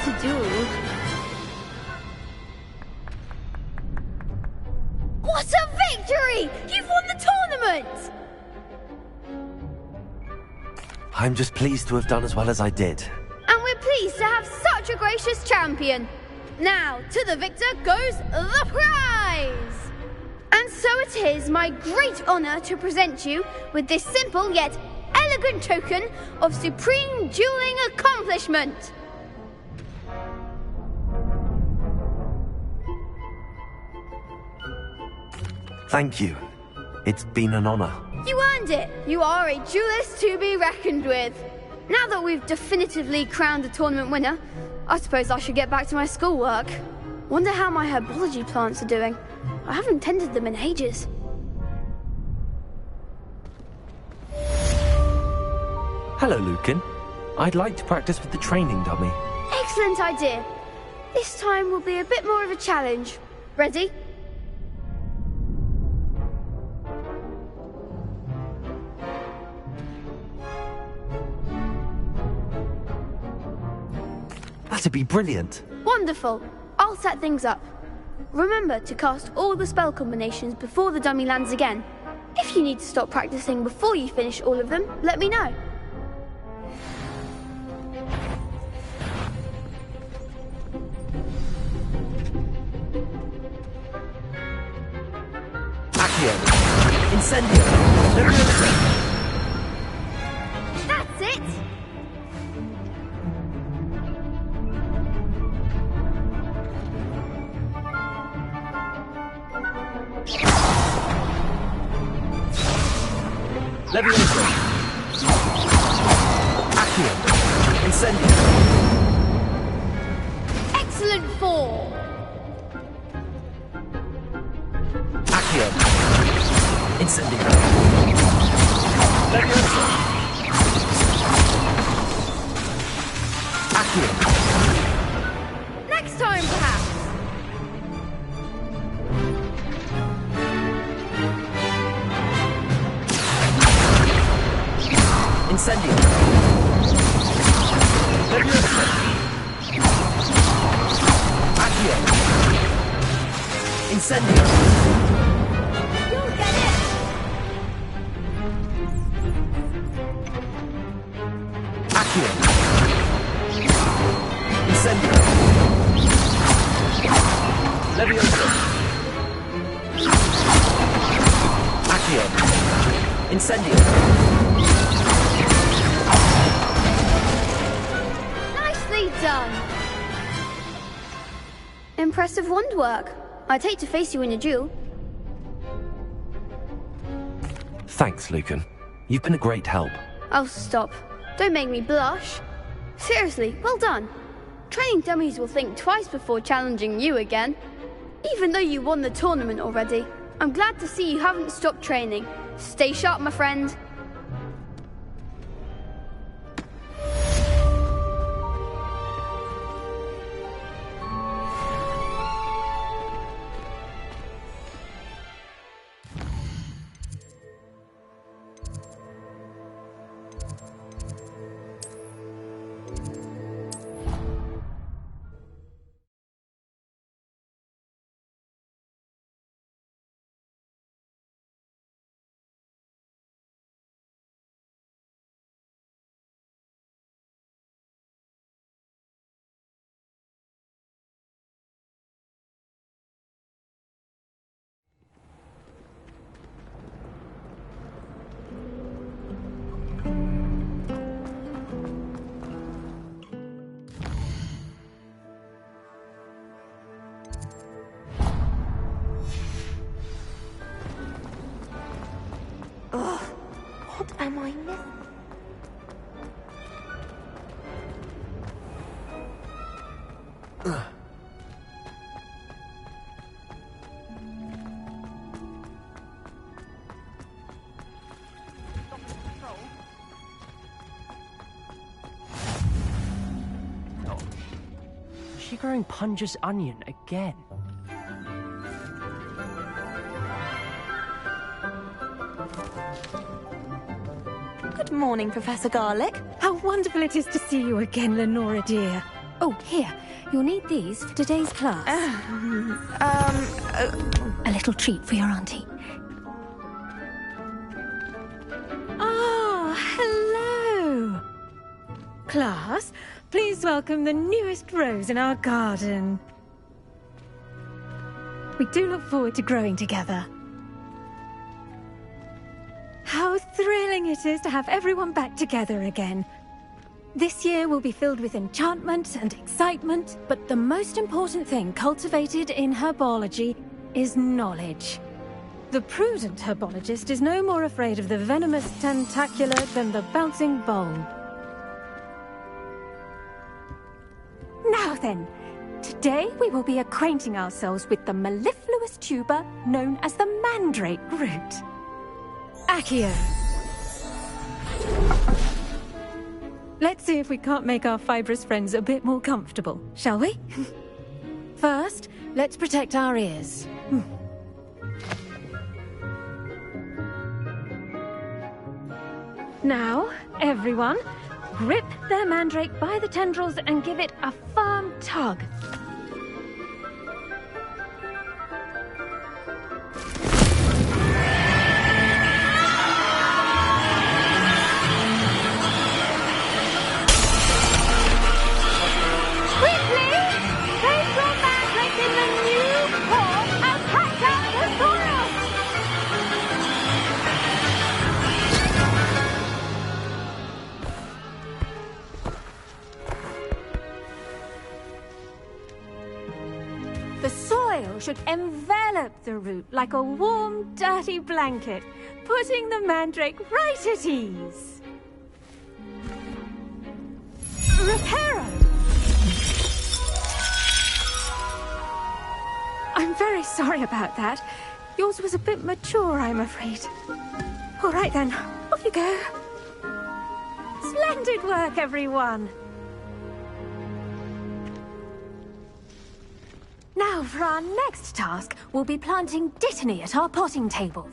to do. What a victory! You've won the tournament! I'm just pleased to have done as well as I did. And we're pleased to have such a gracious champion. Now, to the victor goes the prize! And so it is my great honour to present you with this simple yet elegant token of supreme dueling accomplishment. Thank you. It's been an honor. You earned it. You are a duelist to be reckoned with. Now that we've definitively crowned the tournament winner, I suppose I should get back to my schoolwork. Wonder how my herbology plants are doing. I haven't tended them in ages. Hello, Lucan. I'd like to practice with the training dummy. Excellent idea. This time will be a bit more of a challenge. Ready? That'd be brilliant. Wonderful. I'll set things up. Remember to cast all the spell combinations before the dummy lands again. If you need to stop practicing before you finish all of them, let me know. Accio. Incendio. Leviosa. That's it! Leviosa. Accio. Incendio. Excellent form! Accio. Incendio. Leviosa. Accio. Next time, perhaps. Incendio. Leviosa. Accio. Incendio. You'll get it! Accio. Incendio. Leviosa. Accio. Incendio. Nicely done! Impressive wand work. I'd hate to face you in a duel. Thanks, Lucan. You've been a great help. Oh, stop. Don't make me blush. Seriously, well done. Training dummies will think twice before challenging you again. Even though you won the tournament already, I'm glad to see you haven't stopped training. Stay sharp, my friend. Ugh, what am I missing? Is she growing Punja's onion again? Good morning, Professor Garlick. How wonderful it is to see you again, Lenora dear. Oh, here. You'll need these for today's class. A little treat for your auntie. Ah, hello! Class, please welcome the newest rose in our garden. We do look forward to growing together. How thrilling it is to have everyone back together again. This year will be filled with enchantment and excitement, but the most important thing cultivated in herbology is knowledge. The prudent herbologist is no more afraid of the venomous tentacula than the bouncing bulb. Now then, today we will be acquainting ourselves with the mellifluous tuber known as the mandrake root. Accio. Let's see if we can't make our fibrous friends a bit more comfortable, shall we? First, let's protect our ears. Now, everyone, grip their mandrake by the tendrils and give it a firm tug. Should envelop the root like a warm, dirty blanket, putting the mandrake right at ease. Reparo! I'm very sorry about that. Yours was a bit mature, I'm afraid. All right then, off you go. Splendid work, everyone. Now, for our next task, we'll be planting dittany at our potting table.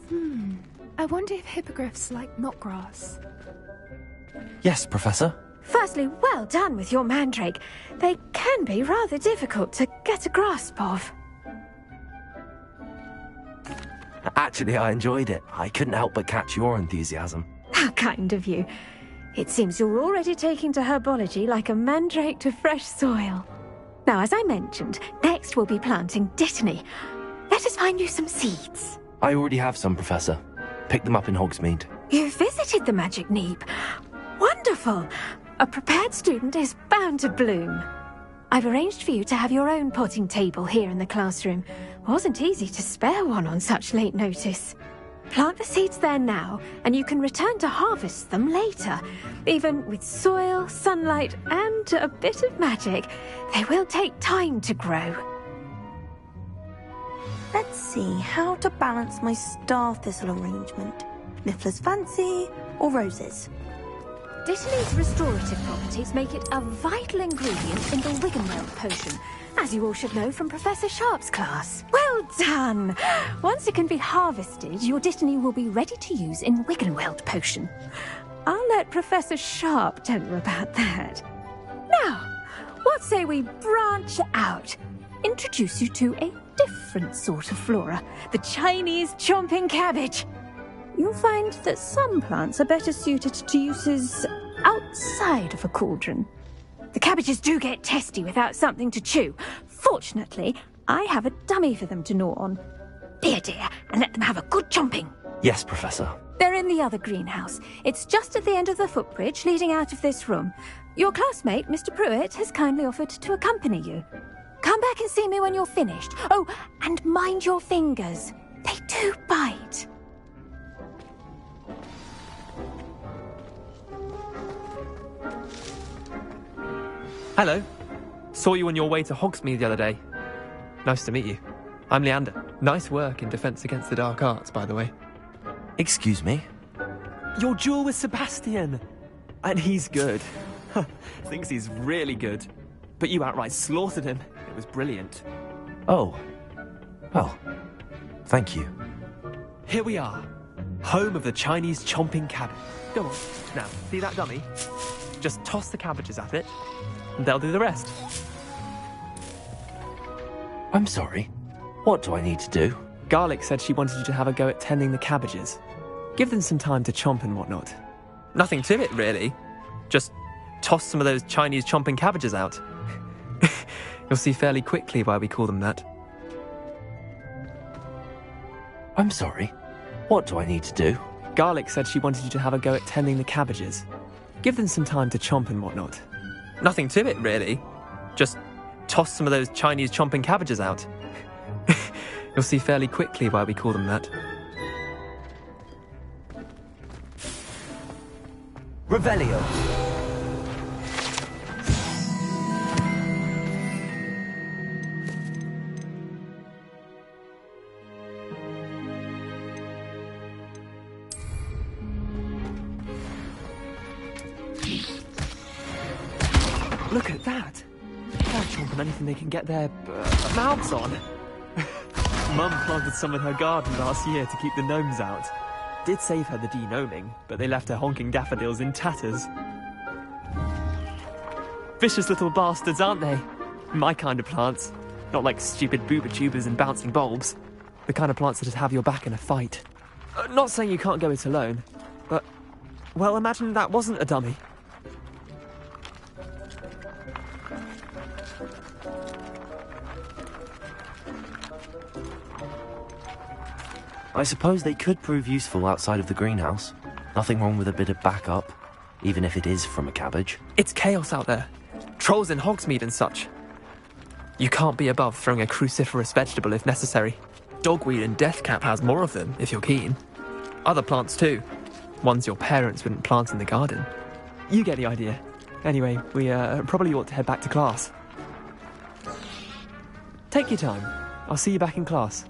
I wonder if hippogriffs like knotgrass. Yes, Professor. Firstly, well done with your mandrake. They can be rather difficult to get a grasp of. Actually, I enjoyed it. I couldn't help but catch your enthusiasm. How kind of you. It seems you're already taking to herbology like a mandrake to fresh soil. Now, as I mentioned, next we'll be planting dittany. Let us find you some seeds. I already have some, Professor. Picked them up in Hogsmeade. You visited the Magic Neep. Wonderful. A prepared student is bound to bloom. I've arranged for you to have your own potting table here in the classroom. Wasn't easy to spare one on such late notice. Plant the seeds there now, and you can return to harvest them later. Even with soil, sunlight, and a bit of magic, they will take time to grow. Let's see how to balance my star thistle arrangement. Niffler's fancy or roses? Dittany's restorative properties make it a vital ingredient in the Wiggenweld potion, as you all should know from Professor Sharp's class. Well done! Once it can be harvested, your dittany will be ready to use in Wiggenweld potion. I'll let Professor Sharp tell you about that. Now, what say we branch out? Introduce you to a different sort of flora, the Chinese chomping cabbage. You'll find that some plants are better suited to uses outside of a cauldron. The cabbages do get testy without something to chew. Fortunately, I have a dummy for them to gnaw on. Be a dear and let them have a good chomping. Yes, Professor. They're in the other greenhouse. It's just at the end of the footbridge leading out of this room. Your classmate, Mr. Pruitt, has kindly offered to accompany you. Come back and see me when you're finished. Oh, and mind your fingers. They do bite. Hello. Saw you on your way to Hogsmeade the other day. Nice to meet you. I'm Leander. Nice work in Defense Against the Dark Arts, by the way. Excuse me? Your duel with Sebastian! And he's good. Thinks he's really good. But you outright slaughtered him. It was brilliant. Oh. Well, thank you. Here we are. Home of the Chinese chomping cabbage. Go on. Now, see that dummy? Just toss the cabbages at it, and they'll do the rest. I'm sorry. What do I need to do? Garlic said she wanted you to have a go at tending the cabbages. Give them some time to chomp and whatnot. Nothing to it, really. Just toss some of those Chinese chomping cabbages out. You'll see fairly quickly why we call them that. I'm sorry. What do I need to do? Garlic said she wanted you to have a go at tending the cabbages. Give them some time to chomp and whatnot. Nothing to it, really. Just toss some of those Chinese chomping cabbages out. You'll see fairly quickly why we call them that. Revelio. Look at that! They're chomping anything they can get their mouths on. Mum planted some in her garden last year to keep the gnomes out. Did save her the de-gnoming, but they left her honking daffodils in tatters. Vicious little bastards, aren't they? My kind of plants. Not like stupid booba tubers and bouncing bulbs. The kind of plants that'd have your back in a fight. Not saying you can't go it alone, but... well, imagine that wasn't a dummy. I suppose they could prove useful outside of the greenhouse. Nothing wrong with a bit of backup, even if it is from a cabbage. It's chaos out there. Trolls in Hogsmeade and such. You can't be above throwing a cruciferous vegetable if necessary. Dogweed and deathcap has more of them, if you're keen. Other plants too. Ones your parents wouldn't plant in the garden. You get the idea. Anyway, we probably ought to head back to class. Take your time. I'll see you back in class.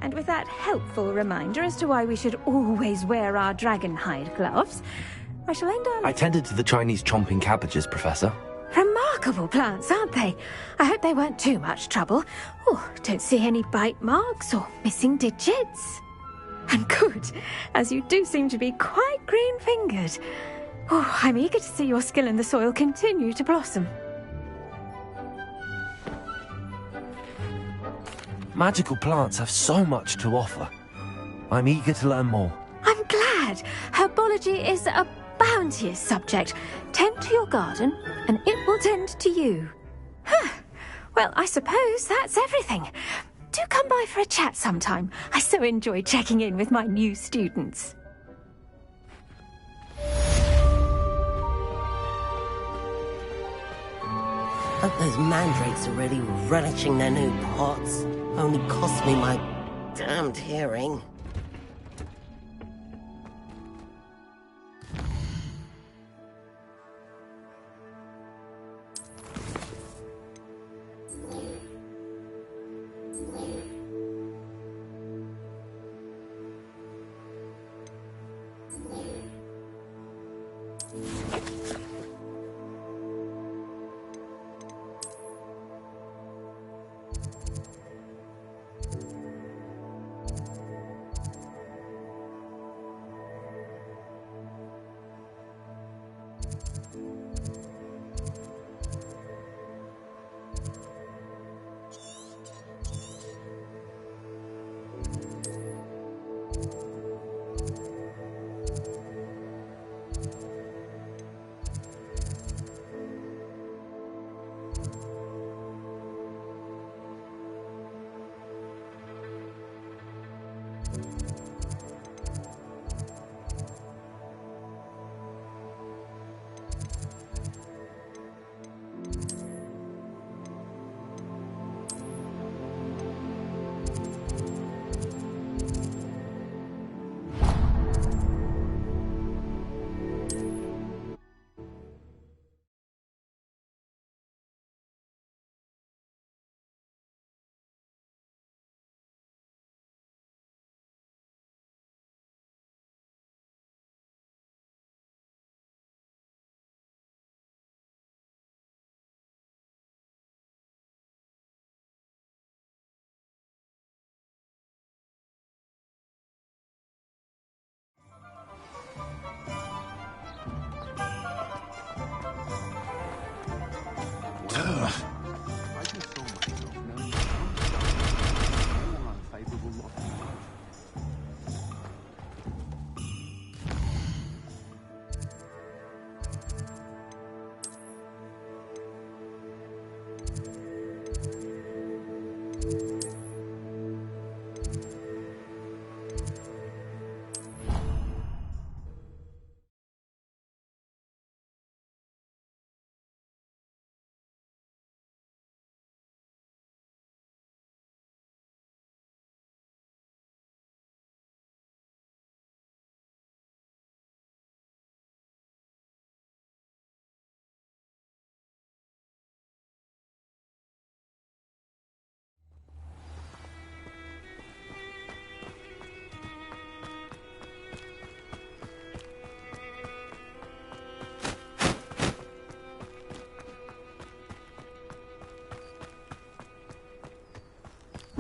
And with that helpful reminder as to why we should always wear our dragon hide gloves, I shall end our... I tended to the Chinese chomping cabbages, Professor. Remarkable plants, aren't they? I hope they weren't too much trouble. Oh, don't see any bite marks or missing digits. And good, as you do seem to be quite green-fingered. Oh, I'm eager to see your skill in the soil continue to blossom. Magical plants have so much to offer. I'm eager to learn more. I'm glad. Herbology is a bounteous subject. Tend to your garden, and it will tend to you. Huh. Well, I suppose that's everything. Do come by for a chat sometime. I so enjoy checking in with my new students. Hope those mandrakes are really relishing their new pots. Only cost me my damned hearing.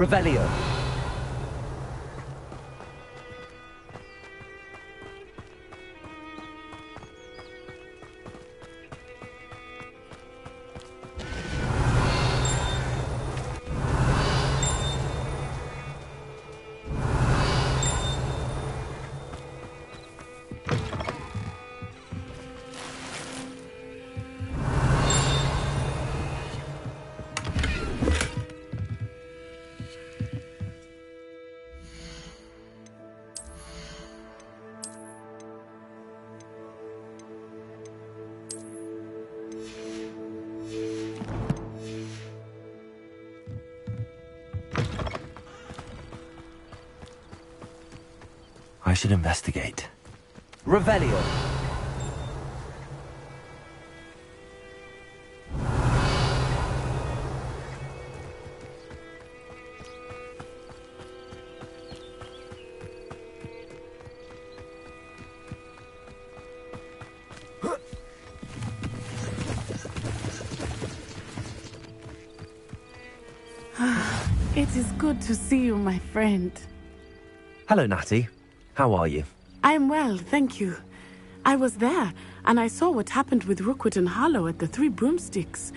Revelio. I should investigate. Revelio. It is good to see you, my friend. Hello, Natty. How are you? I'm well, thank you. I was there, and I saw what happened with Rookwood and Harlow at the Three Broomsticks.